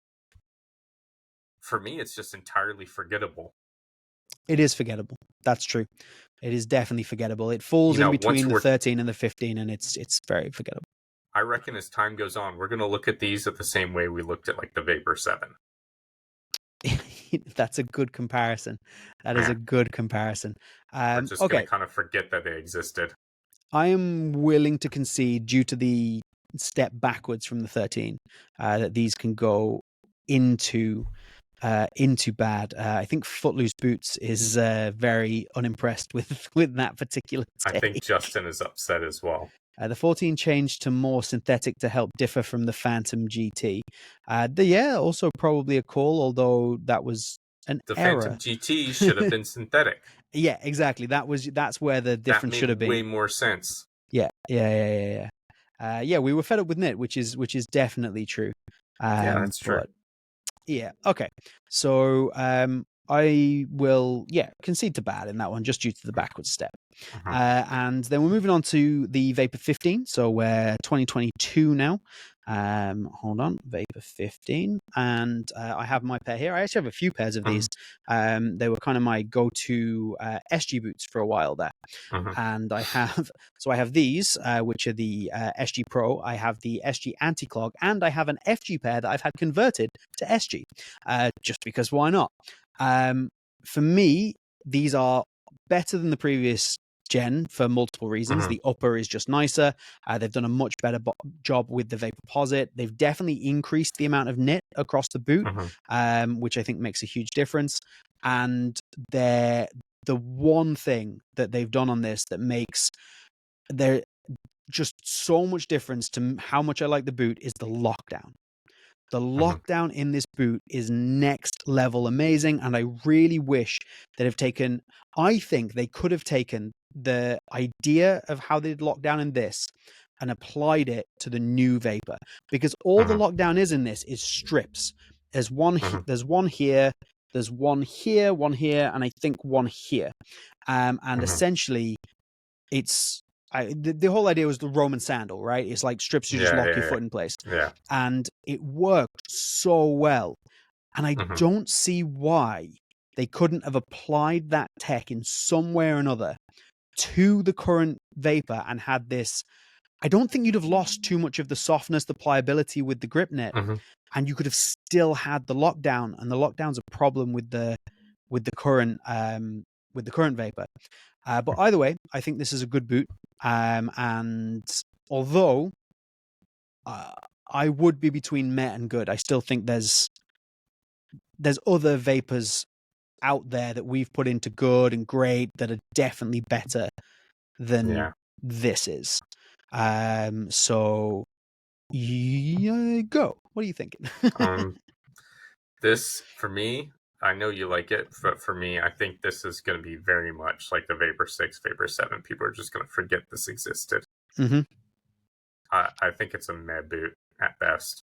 for me, it's just entirely forgettable. It is forgettable. That's true. It is definitely forgettable. It falls in between the 13 and the 15, and it's very forgettable. I reckon as time goes on, we're going to look at these at the same way we looked at like the Vapor 7. That's a good comparison. That is a good comparison. We're just going to kind of forget that they existed. I am willing to concede, due to the step backwards from the 13, that these can go into bad. I think Footloose Boots is very unimpressed with that particular take. I think Justin is upset as well. The 14 changed to more synthetic to help differ from the Phantom GT. Also probably a call, although that was an error. The Phantom GT should have been synthetic. Yeah, exactly. That's where the difference should have been. Way more sense. Yeah. We were fed up with knit, which is definitely true. Yeah, that's true. Yeah. Okay. So I will, concede to bad in that one, just due to the backward step. And then we're moving on to the Vapor 15. So we're 2022 now. Hold on, Vapor 15. And I have my pair here. I actually have a few pairs of these. They were kind of my go-to SG boots for a while there. And I have these, which are the SG Pro. I have the SG Anti-Clog, and I have an FG pair that I've had converted to SG, just because why not? For me, these are better than the previous gen for multiple reasons. The upper is just nicer. They've done a much better job with the Vaporposit. They've definitely increased the amount of knit across the boot, which I think makes a huge difference. And they're the one thing that they've done on this that makes there just so much difference to how much I like the boot is the lockdown. The Mhm. lockdown in this boot is next level amazing, and I really wish they'd have taken. I think they could have taken the idea of how they'd lock down in this and applied it to the new Vapor, because all the Mhm. lockdown is in this is strips. There's one. Mhm. There's one here. There's one here, and I think one here. And Mhm. essentially, it's the whole idea was the Roman sandal, right? It's like strips to just Yeah, lock your yeah, foot in place, yeah. Yeah. and it worked so well. And I Mhm. don't see why they couldn't have applied that tech in some way or another to the current Vapor and had this. I don't think you'd have lost too much of the softness, the pliability with the grip net, Mhm. and you could have still had the lockdown. And the lockdown's a problem with the current Vapor. But either way, I think this is a good boot. And although uh, I would be between Met and good, I still think there's other Vapors out there that we've put into good and great that are definitely better than Yeah. this is. So yeah, go. What are you thinking? Um, this for me, I know you like it, but for me, I think this is going to be very much like the Vapor 6, Vapor 7. People are just going to forget this existed. Mm-hmm. I think it's a meh boot at best.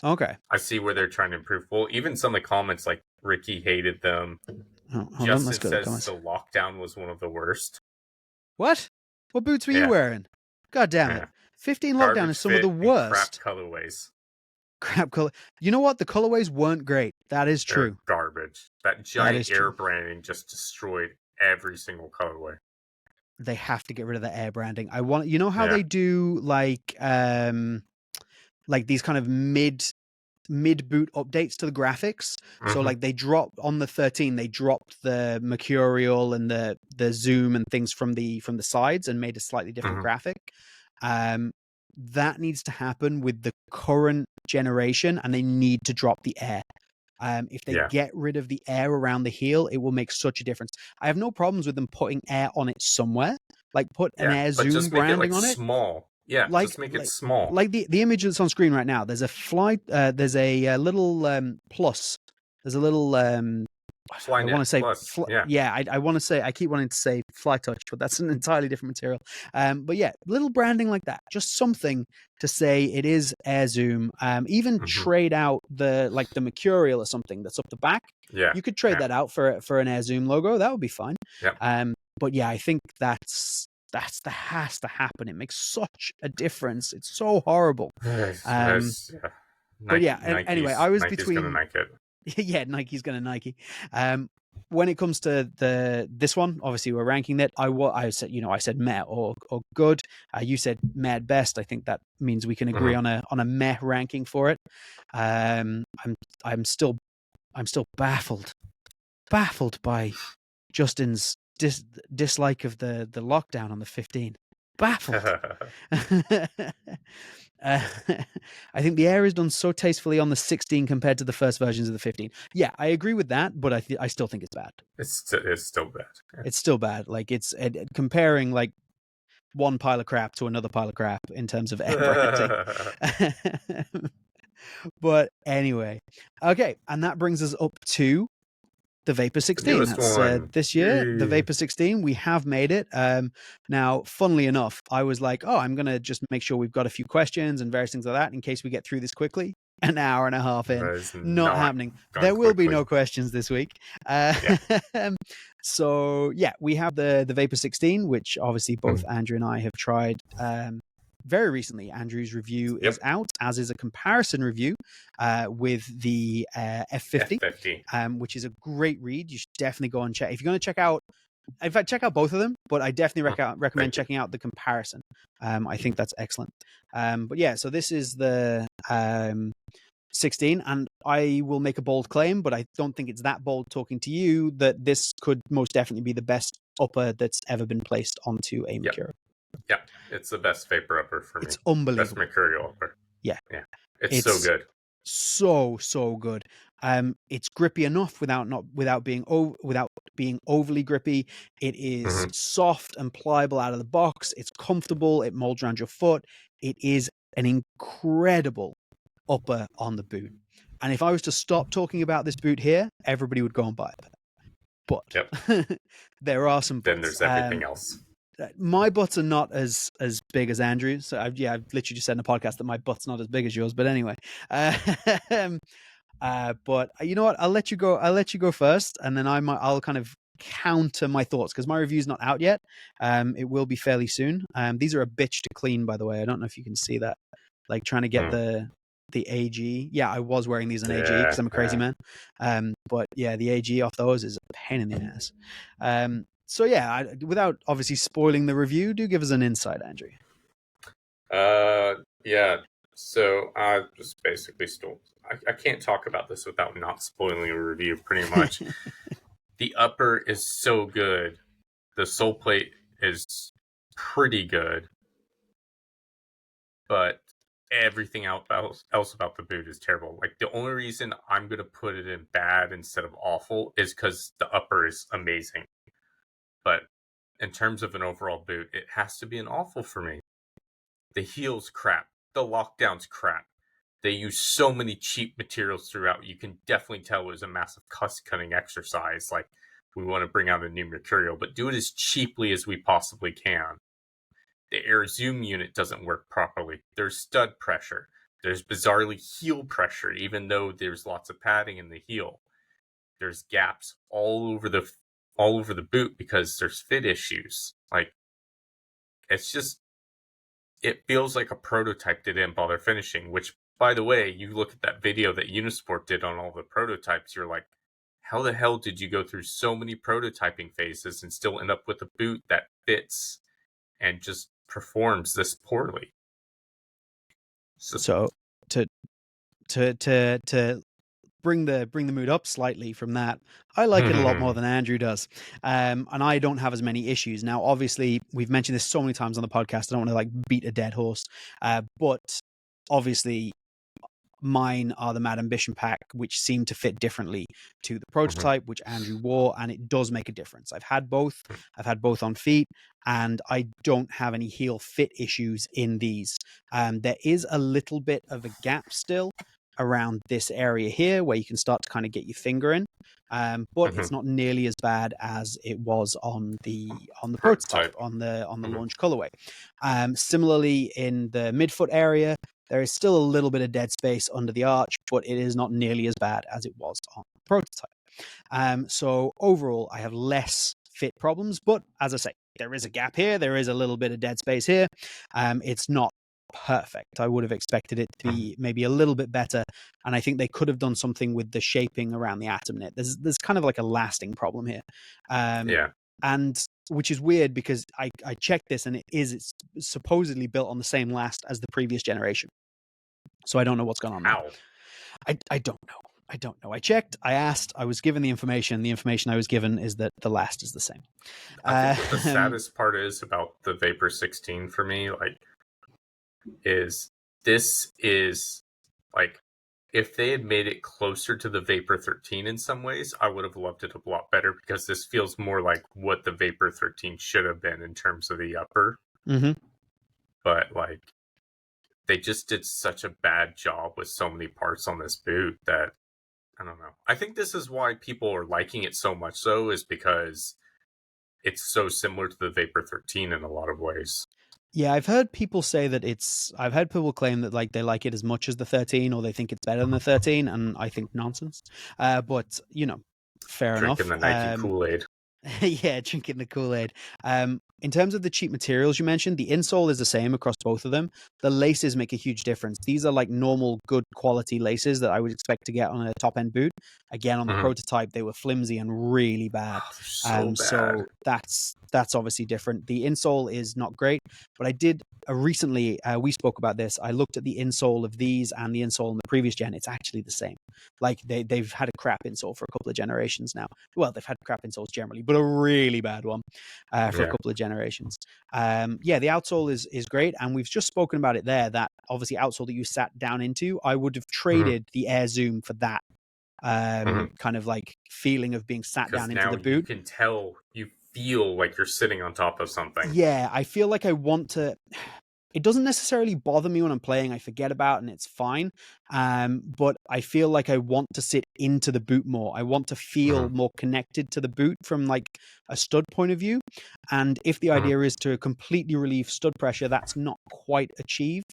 Okay. I see where they're trying to improve. Well, even some of the comments, like Ricky hated them. Oh, hold on. Let's Justin go to the says comments. the lockdown was one of the worst. What? What boots were you Yeah, wearing? God damn yeah. it. 15 lockdown is Garbage some of the fit and crap worst. colorways. Crap color. You know what? The colorways weren't great. That is They're true. garbage. That That giant is air true. branding just destroyed every single colorway. They have to get rid of the air branding. I want, you know how Yeah. they do like these kind of mid boot updates to the graphics. So Mm-hmm. like they dropped on the 13, they dropped the Mercurial and the zoom and things from the sides and made a slightly different Mm-hmm. graphic. Um, that needs to happen with the current generation, and they need to drop the air. If they Yeah. get rid of the air around the heel, it will make such a difference. I have no problems with them putting air on it somewhere, like put an Yeah. air But zoom just make it branding like on it, small. Yeah. like Just make it like small. like the image that's on screen right now. There's a there's a little plus. There's a little I want Flynet to say Plus. Yeah. yeah, I want to say, I keep wanting to say fly touch, but that's an entirely different material. But yeah, little branding like that, just something to say it is air zoom. Even Mm-hmm. trade out the Mercurial or something that's up the back. Yeah. You could trade Yeah. that out for an air zoom logo. That would be fine. Yep. But yeah, I think that has to happen. It makes such a difference. It's so horrible. Um, Yeah. but yeah, and anyway, I was Nike's gonna between Nike it. yeah, Nike's gonna Nike. When it comes to this one, obviously we're ranking it. I said, I said meh or good. You said meh at best. I think that means we can agree Mm-hmm. on a meh ranking for it. I'm I'm still baffled by Justin's dislike of the lockdown on the 15. Baffled. Uh, I think the air is done so tastefully on the 16 compared to the first versions of the 15. Yeah, I agree with that, but I still think it's bad. It's still bad. Yeah. It's still bad. Like it's comparing like one pile of crap to another pile of crap in terms of air branding. But anyway, okay, and that brings us up to the Vapor 16. Newest That's one. this year, the Yay. Vapor 16. We have made it. Now, funnily enough, I was like, oh, I'm going to just make sure we've got a few questions and various things like that in case we get through this quickly. An hour and a half in, That is not not happening. gone There will be quickly. no questions this week. Yeah. So, yeah, we have the Vapor 16, which obviously both Andrew and I have tried very recently. Andrew's review is out, as is a comparison review with the F50, F50. which is a great read. You should definitely go and check. If you're going to check out, in fact, check out both of them, but I definitely recommend checking out the comparison. I think that's excellent. But yeah, so this is the 16, and I will make a bold claim, but I don't think it's that bold talking to you, that this could most definitely be the best upper that's ever been placed onto a Mercurial. Yeah, it's the best vapor upper for me. It's unbelievable. Best Mercurial upper. Yeah. It's so good. So good. It's grippy enough without being overly grippy. It is soft and pliable out of the box. It's comfortable. It molds around your foot. It is an incredible upper on the boot. And if I was to stop talking about this boot here, everybody would go and buy it. Yep. But there are some Then buts. there's everything else. My butts are not as big as Andrew's. So I've literally just said in the podcast that my butt's not as big as yours. But anyway, but you know what? I'll let you go. I'll let you go first, and then I'll kind of counter my thoughts because my review's not out yet. It will be fairly soon. These are a bitch to clean, by the way. I don't know if you can see that. Like trying to get the AG. Yeah, I was wearing these on AG because I'm a crazy man. But yeah, the AG off those is a pain in the ass. So yeah, without obviously spoiling the review, do give us an insight, Andrew. Yeah. So I just basically I can't talk about this without not spoiling a review. Pretty much, the upper is so good. The sole plate is pretty good, but everything else about the boot is terrible. Like the only reason I'm gonna put it in bad instead of awful is because the upper is amazing. But in terms of an overall boot, it has to be an awful for me. The heel's crap. The lockdown's crap. They use so many cheap materials throughout. You can definitely tell it was a massive cost-cutting exercise. Like, we want to bring out a new Mercurial, but do it as cheaply as we possibly can. The air zoom unit doesn't work properly. There's stud pressure. There's bizarrely heel pressure, even though there's lots of padding in the heel. There's gaps all over the boot because there's fit issues. Like, it's just, it feels like a prototype they didn't bother finishing, which, by the way, you look at that video that Unisport did on all the prototypes, you're like, how the hell did you go through so many prototyping phases and still end up with a boot that fits and just performs this poorly? So to bring the mood up slightly from that, I like it a lot more than Andrew does, and I don't have as many issues. Now, obviously, we've mentioned this so many times on the podcast. I don't want to like beat a dead horse, but obviously, mine are the Mad Ambition pack, which seem to fit differently to the prototype, which Andrew wore, and it does make a difference. I've had both on feet, and I don't have any heel fit issues in these. There is a little bit of a gap still around this area here where you can start to kind of get your finger in, but it's not nearly as bad as it was on the prototype, on the launch colorway. Similarly, in the midfoot area, there is still a little bit of dead space under the arch, but it is not nearly as bad as it was on the prototype. So overall, I have less fit problems, but as I say, there is a gap here. There is a little bit of dead space here. It's not perfect. I would have expected it to be maybe a little bit better, and I think they could have done something with the shaping around the atom knit. There's kind of like a lasting problem here. And which is weird because I checked this and it's supposedly built on the same last as the previous generation. So I don't know what's going on there. I don't know. I don't know. I checked, I asked, I was given the information. The information I was given is that the last is the same. I think what the saddest part is about the Vapor 16 for me, like, is this is like, if they had made it closer to the Vapor 13 in some ways, I would have loved it a lot better because this feels more like what the Vapor 13 should have been in terms of the upper. But like, they just did such a bad job with so many parts on this boot that I don't know. I think this is why people are liking it so much, though, is because it's so similar to the Vapor 13 in a lot of ways. Yeah, I've heard people say that I've heard people claim that like they like it as much as the 13 or they think it's better than the 13, and I think nonsense. But you know, fair enough. Drinking the Nike Kool-Aid. Yeah, drinking the Kool-Aid. In terms of the cheap materials you mentioned, the insole is the same across both of them. The laces make a huge difference. These are like normal, good quality laces that I would expect to get on a top-end boot. Again, on the prototype, they were flimsy and really bad. So that's obviously different. The insole is not great, but I did recently, we spoke about this. I looked at the insole of these and the insole in the previous gen. It's actually the same. Like they've had a crap insole for a couple of generations now. Well, they've had crap insoles generally, but a really bad one for a couple of generations. The outsole is great, and we've just spoken about it there. That obviously outsole that you sat down into, I would have traded the Air Zoom for that kind of like feeling of being sat down into the boot. You can tell, you feel like you're sitting on top of something. Yeah, I feel like I want to. it doesn't necessarily bother me when I'm playing. I forget about it and it's fine. But I feel like I want to sit into the boot more. I want to feel Mhm. more connected to the boot from like a stud point of view. And if the Mhm. idea is to completely relieve stud pressure, that's not quite achieved.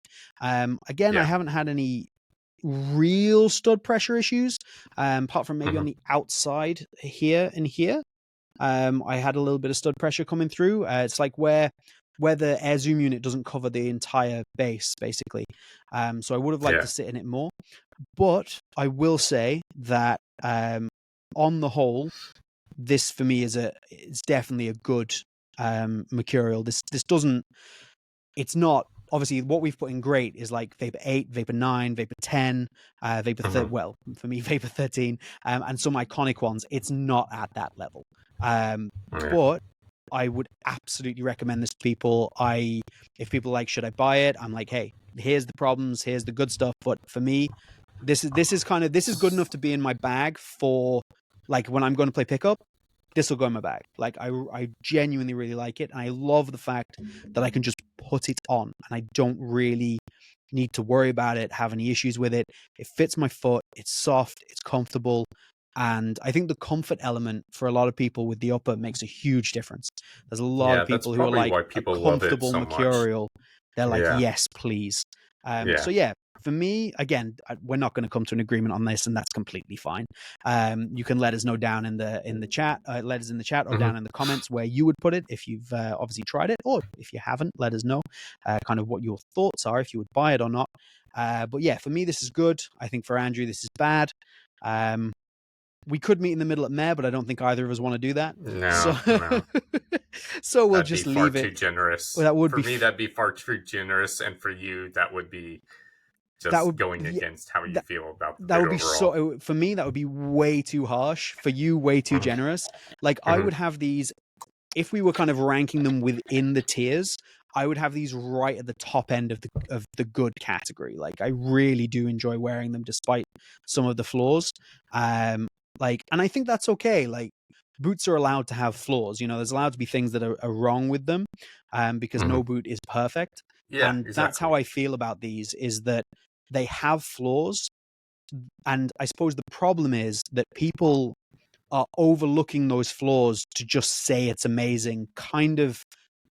Again, I Yeah. haven't had any real stud pressure issues, apart from maybe on Mhm. the outside here and here. I had a little bit of stud pressure coming through. It's like where the air zoom unit doesn't cover the entire base, basically. So I would have liked Yeah. to sit in it more. But I will say that on the whole, this for me it's definitely a good mercurial. This doesn't. It's not obviously what we've put in great is like Vapor 8, Vapor 9, Vapor 10, Vapor Mhm. well for me Vapor 13, and some iconic ones. It's not at that level. Yeah. But I would absolutely recommend this to people. If people like, should I buy it? I'm like, hey, here's the problems, here's the good stuff. But for me, this is good enough to be in my bag for like when I'm going to play pickup. This will go in my bag. Like I genuinely really like it, and I love the fact that I can just put it on, and I don't really need to worry about it, have any issues with it. It fits my foot. It's soft. It's comfortable. And I think the comfort element for a lot of people with the upper makes a huge difference. There's a lot Yeah, of that's people who are probably like why a people love it comfortable so much. mercurial. They're like, Yeah. yes, please. Yeah. So yeah, for me, again, we're not going to come to an agreement on this, and that's completely fine. You can let us know down in the chat, let us in the chat or Mhm. down in the comments where you would put it if you've obviously tried it, or if you haven't, let us know kind of what your thoughts are, if you would buy it or not. But yeah, for me, this is good. I think for Andrew, this is bad. We could meet in the middle at Mayor, but I don't think either of us want to do that. So, No, no. so we'll That'd be just far leave too it. Well, generous. that would For be me, that'd be far too generous, and for you, that would be just going yeah, against how you feel about the that boot would be overall. so for me. That would be way too harsh for you. Way too Mhm. generous. Like I Mhm. would have these if we were kind of ranking them within the tiers. I would have these right at the top end of the good category. Like I really do enjoy wearing them despite some of the flaws. And I think that's okay. Like boots are allowed to have flaws. You know, there's allowed to be things that are wrong with them, because no Mhm. boot is perfect. Yeah, And that's how exactly. I feel about these. Is that they have flaws, and I suppose the problem is that people are overlooking those flaws to just say it's amazing, kind of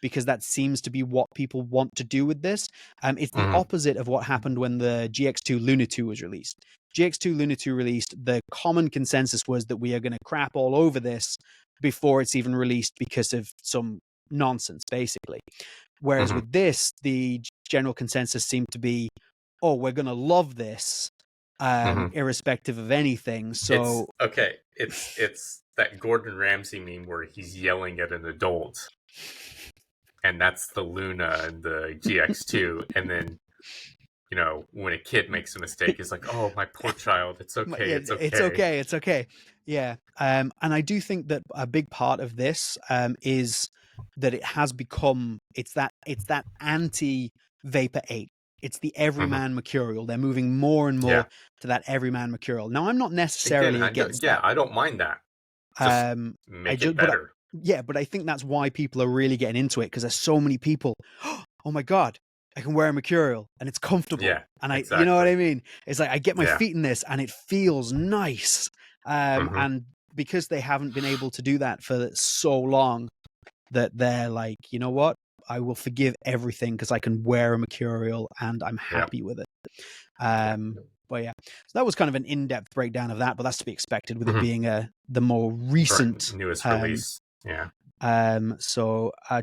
because that seems to be what people want to do with this. It's the Mhm. opposite of what happened when the GX2 Luna 2 was released. GX2 Luna 2 released, the common consensus was that we are going to crap all over this before it's even released because of some nonsense, basically. Whereas Mhm. with this, the general consensus seemed to be, oh, we're going to love this, Mhm. irrespective of anything. It's So okay. It's that Gordon Ramsay meme where he's yelling at an adult, and that's the Luna and the GX2, and then when a kid makes a mistake, he's like, "Oh, my poor child. It's okay. yeah, It's it's okay." okay. It's okay. Yeah. And I do think that a big part of this is that it has become it's that anti Vapor 8. It's the Mhm. everyman mercurial. They're moving more and more Yeah. to that everyman mercurial. Now I'm not Again, necessarily I don't. against Yeah, that. I don't mind that. Just Um I make it just but better. yeah, but I think that's why people are really getting into it, because there's so many people. Oh my god, I can wear a mercurial and it's comfortable, Yeah, and you know what I exactly. mean. It's like I get my Yeah. feet in this and it feels nice. Mhm. And because they haven't been able to do that for so long, that they're like, you know what, I will forgive everything because I can wear a mercurial and I'm Yeah. happy with it. Yeah. But yeah, so that was kind of an in-depth breakdown of that, but that's to be expected with it Mhm. being the more recent. Newest um release. Yeah.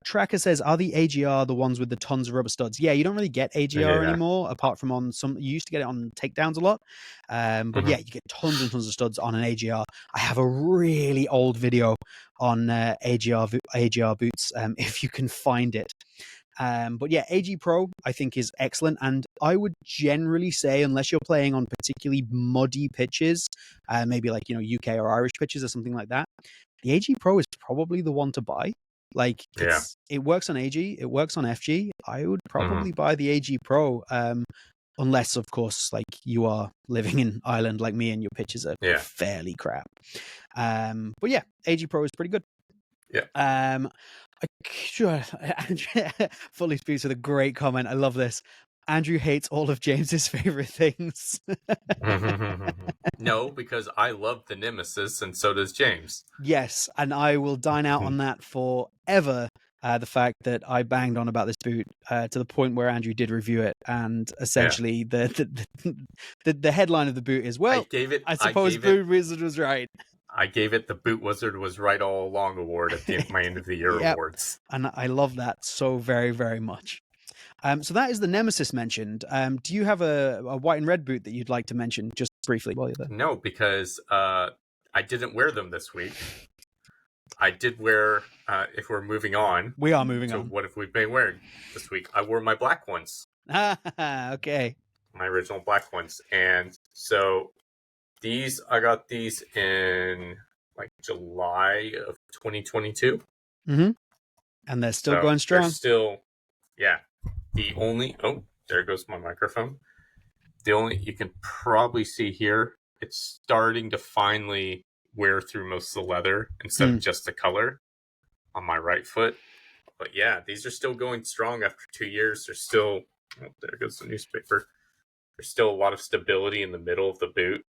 Tracker says, are the AGR the ones with the tons of rubber studs? Yeah, you don't really get AGR Yeah. anymore, apart from on some. You used to get it on takedowns a lot, but Mhm. yeah, you get tons and tons of studs on an AGR. I have a really old video on AGR boots, if you can find it. But yeah, AG Pro I think is excellent, and I would generally say, unless you're playing on particularly muddy pitches, maybe like UK or Irish pitches or something like that, the AG Pro is probably the one to buy. Like Yeah. it works on AG, it works on FG. I would Mhm. probably buy the AG Pro, unless of course like you are living in Ireland like me and your pitches are Yeah. fairly crap. But yeah, AG Pro is pretty good. Yeah. Um, Sure. Fully speaks with a great comment. I love this. Andrew hates all of James's favorite things. No, because I love the Nemesis, and so does James. Yes, and I will dine out on that forever. The fact that I banged on about this boot to the point where Andrew did review it, and essentially the headline of the boot is, well, I suppose Boot Wizard was right. I gave it the Boot Wizard was right all along award at my end of the year awards. And I love that so very, very much. So that is the Nemesis mentioned. Do you have a white and red boot that you'd like to mention just briefly while you're there? No, because I didn't wear them this week. I did wear, if we're moving on. We are moving on. What have we been wearing this week? I wore my black ones. Okay. My original black ones. And so I got these in like July of 2022. Mm-hmm. And they're still going strong. They're still, yeah. There goes my microphone. You can probably see here, it's starting to finally wear through most of the leather instead of just the color on my right foot. But yeah, these are still going strong after 2 years. There's still, there goes the newspaper. There's still a lot of stability in the middle of the boot.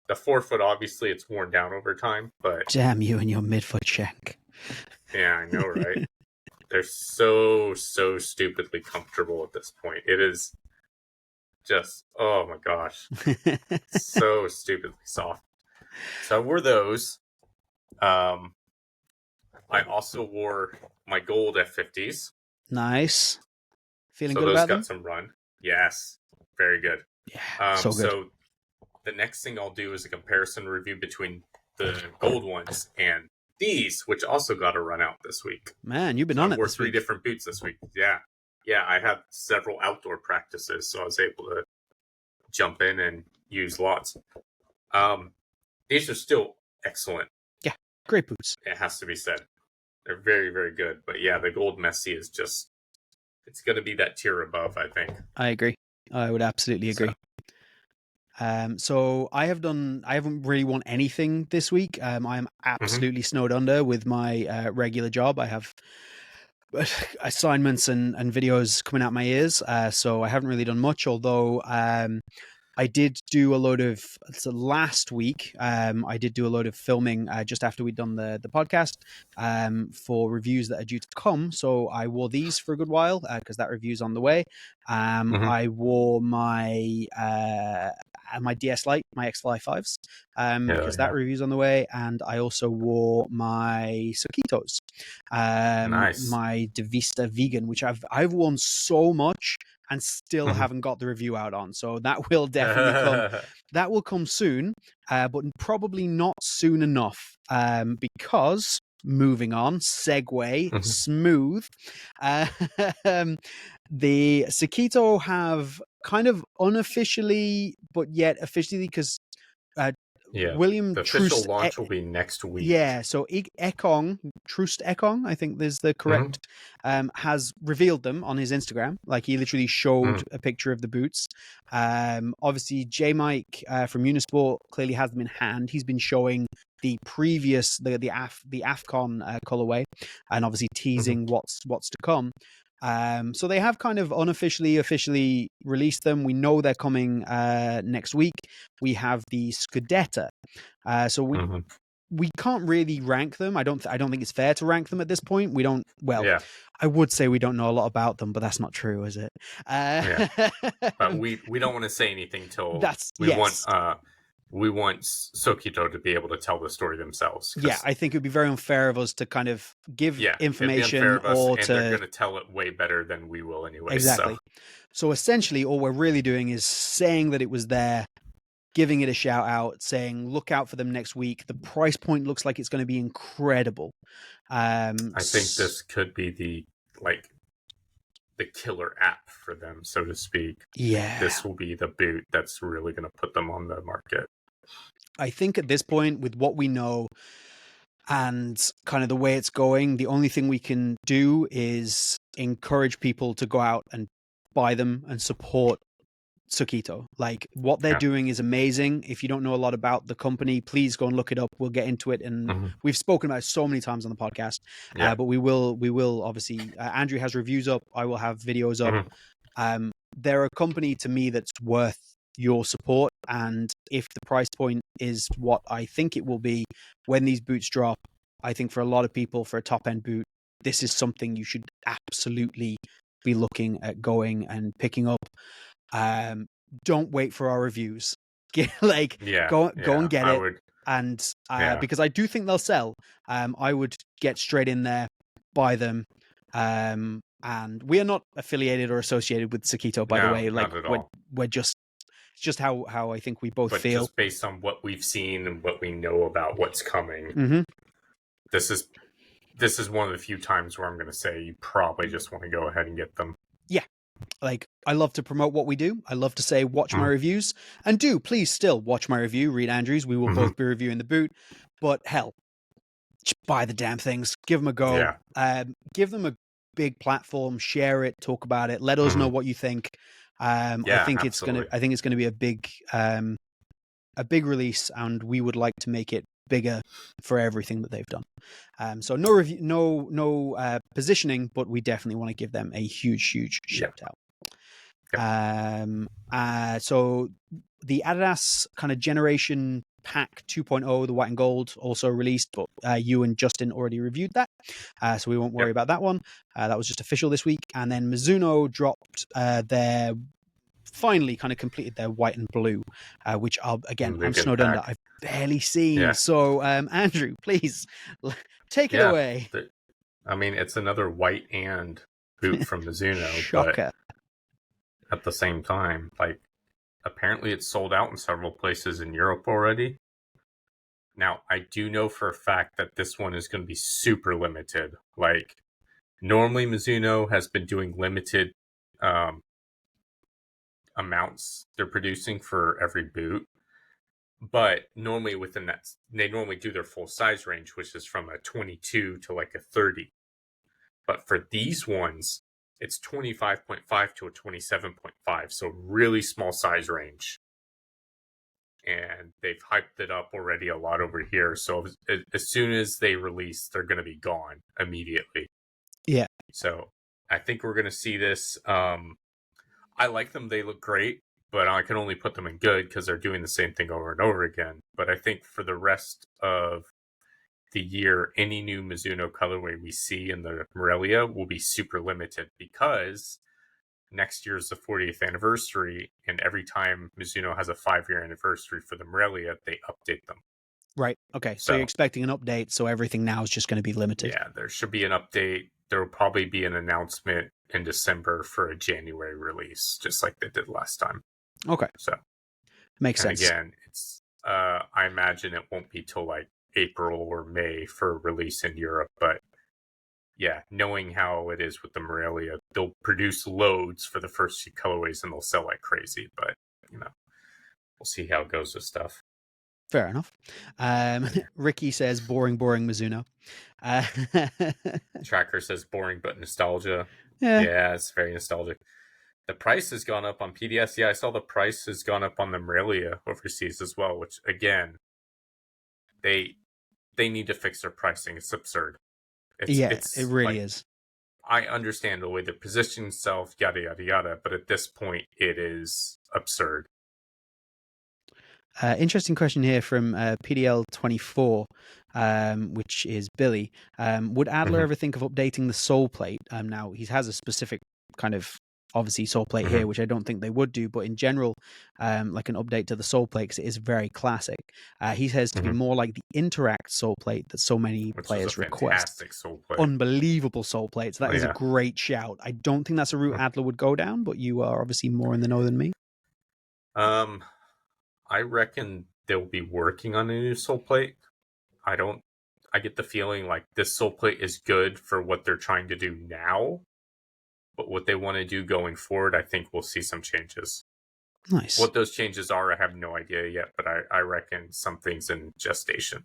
The forefoot, obviously, it's worn down over time, but... Damn you and your midfoot shank. Yeah, I know, right? They're so stupidly comfortable at this point. It is just, oh my gosh. So stupidly soft. So I wore those. I also wore my gold F50s. Nice. Feeling good about them? So those got some run. Yes. Very good. Yeah, so good. So the next thing I'll do is a comparison review between the gold ones and these, which also got a run out this week. Man, you've been on it. I wore 3 different boots this week. Yeah. I had several outdoor practices, so I was able to jump in and use lots. These are still excellent. Yeah, great boots. It has to be said. They're very, very good. But yeah, the gold Messi is just, it's going to be that tier above, I think. I agree. I would absolutely agree. So I haven't really won anything this week. I am absolutely snowed under with my regular job. I have assignments and videos coming out my ears. So I haven't really done much, although I did do a load of, last week, I did do a load of filming just after we'd done the podcast for reviews that are due to come. So I wore these for a good while because that review's on the way. I wore my DS Lite, my X-Fly 5s, because that review's on the way. And I also wore my Soquitos, my Devista Vegan, which I've worn so much and still haven't got the review out on. So that will definitely come. That will come soon, but probably not soon enough because, moving on, segue, smooth. The Soquito have kind of unofficially, but yet officially, because William the official launch will be next week. Yeah, so Ekong, Troost Ekong, I think there's the correct, has revealed them on his Instagram. Like, he literally showed a picture of the boots. Obviously, J Mike from Unisport clearly has them in hand. He's been showing the previous, the AFCON colorway, and obviously teasing what's to come. So they have kind of officially released them. We know they're coming next week. We have the Scudetta. So we can't really rank them. I don't think it's fair to rank them at this point. We don't. Well, I would say we don't know a lot about them, but that's not true, is it? But we don't want to say anything till we want Soquito to be able to tell the story themselves. Yeah, I think it would be very unfair of us to kind of give information, or they're going to tell it way better than we will anyway. Exactly. So essentially, all we're really doing is saying that it was there, giving it a shout out, saying look out for them next week. The price point looks like it's going to be incredible. I think this could be the killer app for them, so to speak. Yeah, this will be the boot that's really going to put them on the market. I think at this point, with what we know and kind of the way it's going, the only thing we can do is encourage people to go out and buy them and support Sakito. Like, what they're Yeah. doing is amazing. If you don't know a lot about the company, please go and look it up. We'll get into it, and we've spoken about it so many times on the podcast. Yeah. But we will obviously. Andrew has reviews up. I will have videos up. They're a company to me that's worth your support, and if the price point is what I think it will be when these boots drop, I think for a lot of people, for a top end boot, this is something you should absolutely be looking at going and picking up. Don't wait for our reviews. Like, go and get it. Would, and because I do think they'll sell, I would get straight in there, buy them. And we are not affiliated or associated with Sakito, by the way. Like, not at all. We're just, it's just how I think we both feel. Just based on what we've seen and what we know about what's coming, this is one of the few times where I'm going to say you probably just want to go ahead and get them. Yeah. Like, I love to promote what we do. I love to say, watch my reviews, and do please still watch my review. Read Andrew's. We will both be reviewing the boot, but hell, just buy the damn things. Give them a go. Give them a big platform. Share it. Talk about it. Let us know what you think. I think it's gonna be a big release, and we would like to make it bigger for everything that they've done. So no review, no positioning, but we definitely want to give them a huge shout out. So the Adidas kind of Generation Pack 2.0, the white and gold, also released, but you and Justin already reviewed that, so we won't worry about that one. That was just official this week. And then Mizuno dropped their, finally kind of completed their white and blue, which I'm snowed under. I've barely seen. So Andrew, please take it away. I mean, it's another white and boot from Mizuno. Shocker. But at the same time, like, apparently it's sold out in several places in Europe already. Now, I do know for a fact that this one is going to be super limited. Like, normally Mizuno has been doing limited amounts they're producing for every boot. But normally within that, they normally do their full size range, which is from a 22 to like a 30. But for these ones, it's 25.5 to a 27.5. So really small size range. And they've hyped it up already a lot over here. So as soon as they release, they're going to be gone immediately. Yeah. So I think we're going to see this. I like them. They look great, but I can only put them in good because they're doing the same thing over and over again. But I think for the rest of the year, any new Mizuno colorway we see in the Morelia will be super limited, because next year is the 40th anniversary, and every time Mizuno has a 5-year anniversary for the Morelia, they update them. Right. Okay. So you're expecting an update, so everything now is just going to be limited. Yeah, there should be an update. There will probably be an announcement in December for a January release, just like they did last time. Okay. So makes sense. Again, it's I imagine it won't be till like April or May for release in Europe, but yeah, knowing how it is with the Morelia, they'll produce loads for the first few colorways and they'll sell like crazy. But we'll see how it goes with stuff. Fair enough. Ricky says boring Mizuno. Tracker says boring but nostalgia. Yeah, it's very nostalgic. The price has gone up on PDS. Yeah, I saw the price has gone up on the Morelia overseas as well, which again, they need to fix their pricing. It's absurd. It really is. I understand the way they're positioning themselves, yada yada yada, but at this point, it is absurd. Interesting question here from PDL24, which is Billy. Would Adler ever think of updating the sole plate? Now, he has a specific kind of, obviously, sole plate here, which I don't think they would do, but in general, like an update to the sole plate, because it is very classic. He says to be more like the Interact sole plate that so many players request. Sole plate. Unbelievable sole plates. That is a great shout. I don't think that's a route Adler would go down, but you are obviously more in the know than me. I reckon they'll be working on a new sole plate. I get the feeling like this sole plate is good for what they're trying to do now, but what they want to do going forward, I think we'll see some changes. Nice. What those changes are, I have no idea yet, but I reckon something's in gestation.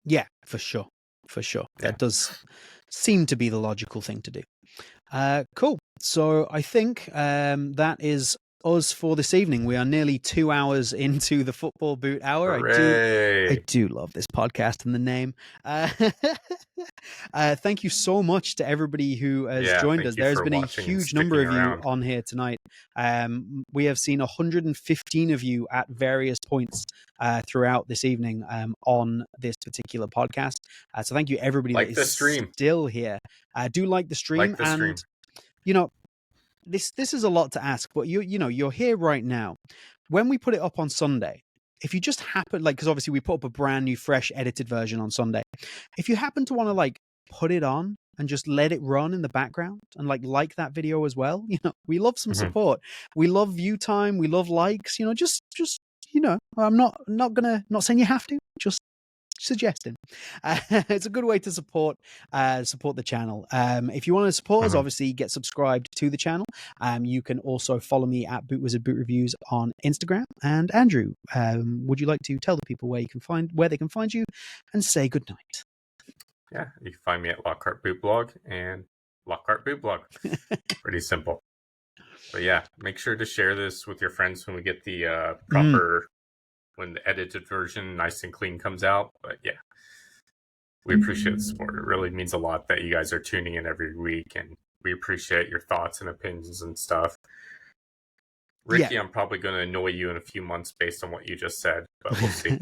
Yeah, for sure. Yeah. That does seem to be the logical thing to do. Cool. So I think that is us for this evening. We are nearly 2 hours into the Football Boot Hour. Hooray. I do love this podcast and the name. Thank you so much to everybody who has joined us. There's been a huge number of you on here tonight. We have seen 115 of you at various points throughout this evening on this particular podcast. So thank you, everybody that is still here. Do like the stream. And, you know, this is a lot to ask, but you're here right now. When we put it up on Sunday, if you just happen, like, because obviously we put up a brand new, fresh, edited version on Sunday. If you happen to want to like put it on and just let it run in the background and like that video as well, we love some support. We love view time. We love likes. Just I'm not saying you have to. Just suggesting. It's a good way to support the channel. If you want to support us, obviously get subscribed to the channel. You can also follow me at Boot Wizard Boot Reviews on Instagram. And Andrew, would you like to tell the people where they can find you and say goodnight? Yeah, you can find me at Lockhart Boot Blog and Lockhart Boot Blog. Pretty simple. But yeah, make sure to share this with your friends when we get the proper when the edited version, nice and clean, comes out. But yeah, we appreciate the support. It really means a lot that you guys are tuning in every week, and we appreciate your thoughts and opinions and stuff. Ricky, I'm probably going to annoy you in a few months based on what you just said, but we'll see.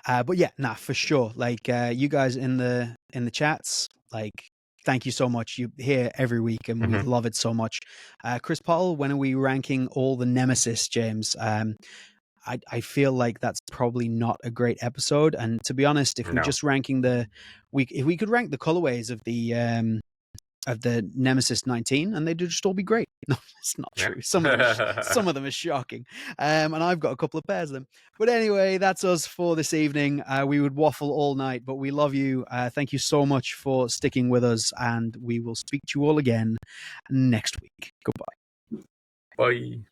But yeah, for sure. Like you guys in the chats, like, thank you so much. You're here every week, and we love it so much. Chris Paul, when are we ranking all the Nemesis, James? I feel like that's probably not a great episode. And to be honest, if we're just ranking if we could rank the colorways of the Nemesis 19, and they'd just all be great. No, it's not true. Some of them are shocking. And I've got a couple of pairs of them. But anyway, that's us for this evening. We would waffle all night, but we love you. Thank you so much for sticking with us, and we will speak to you all again next week. Goodbye. Bye.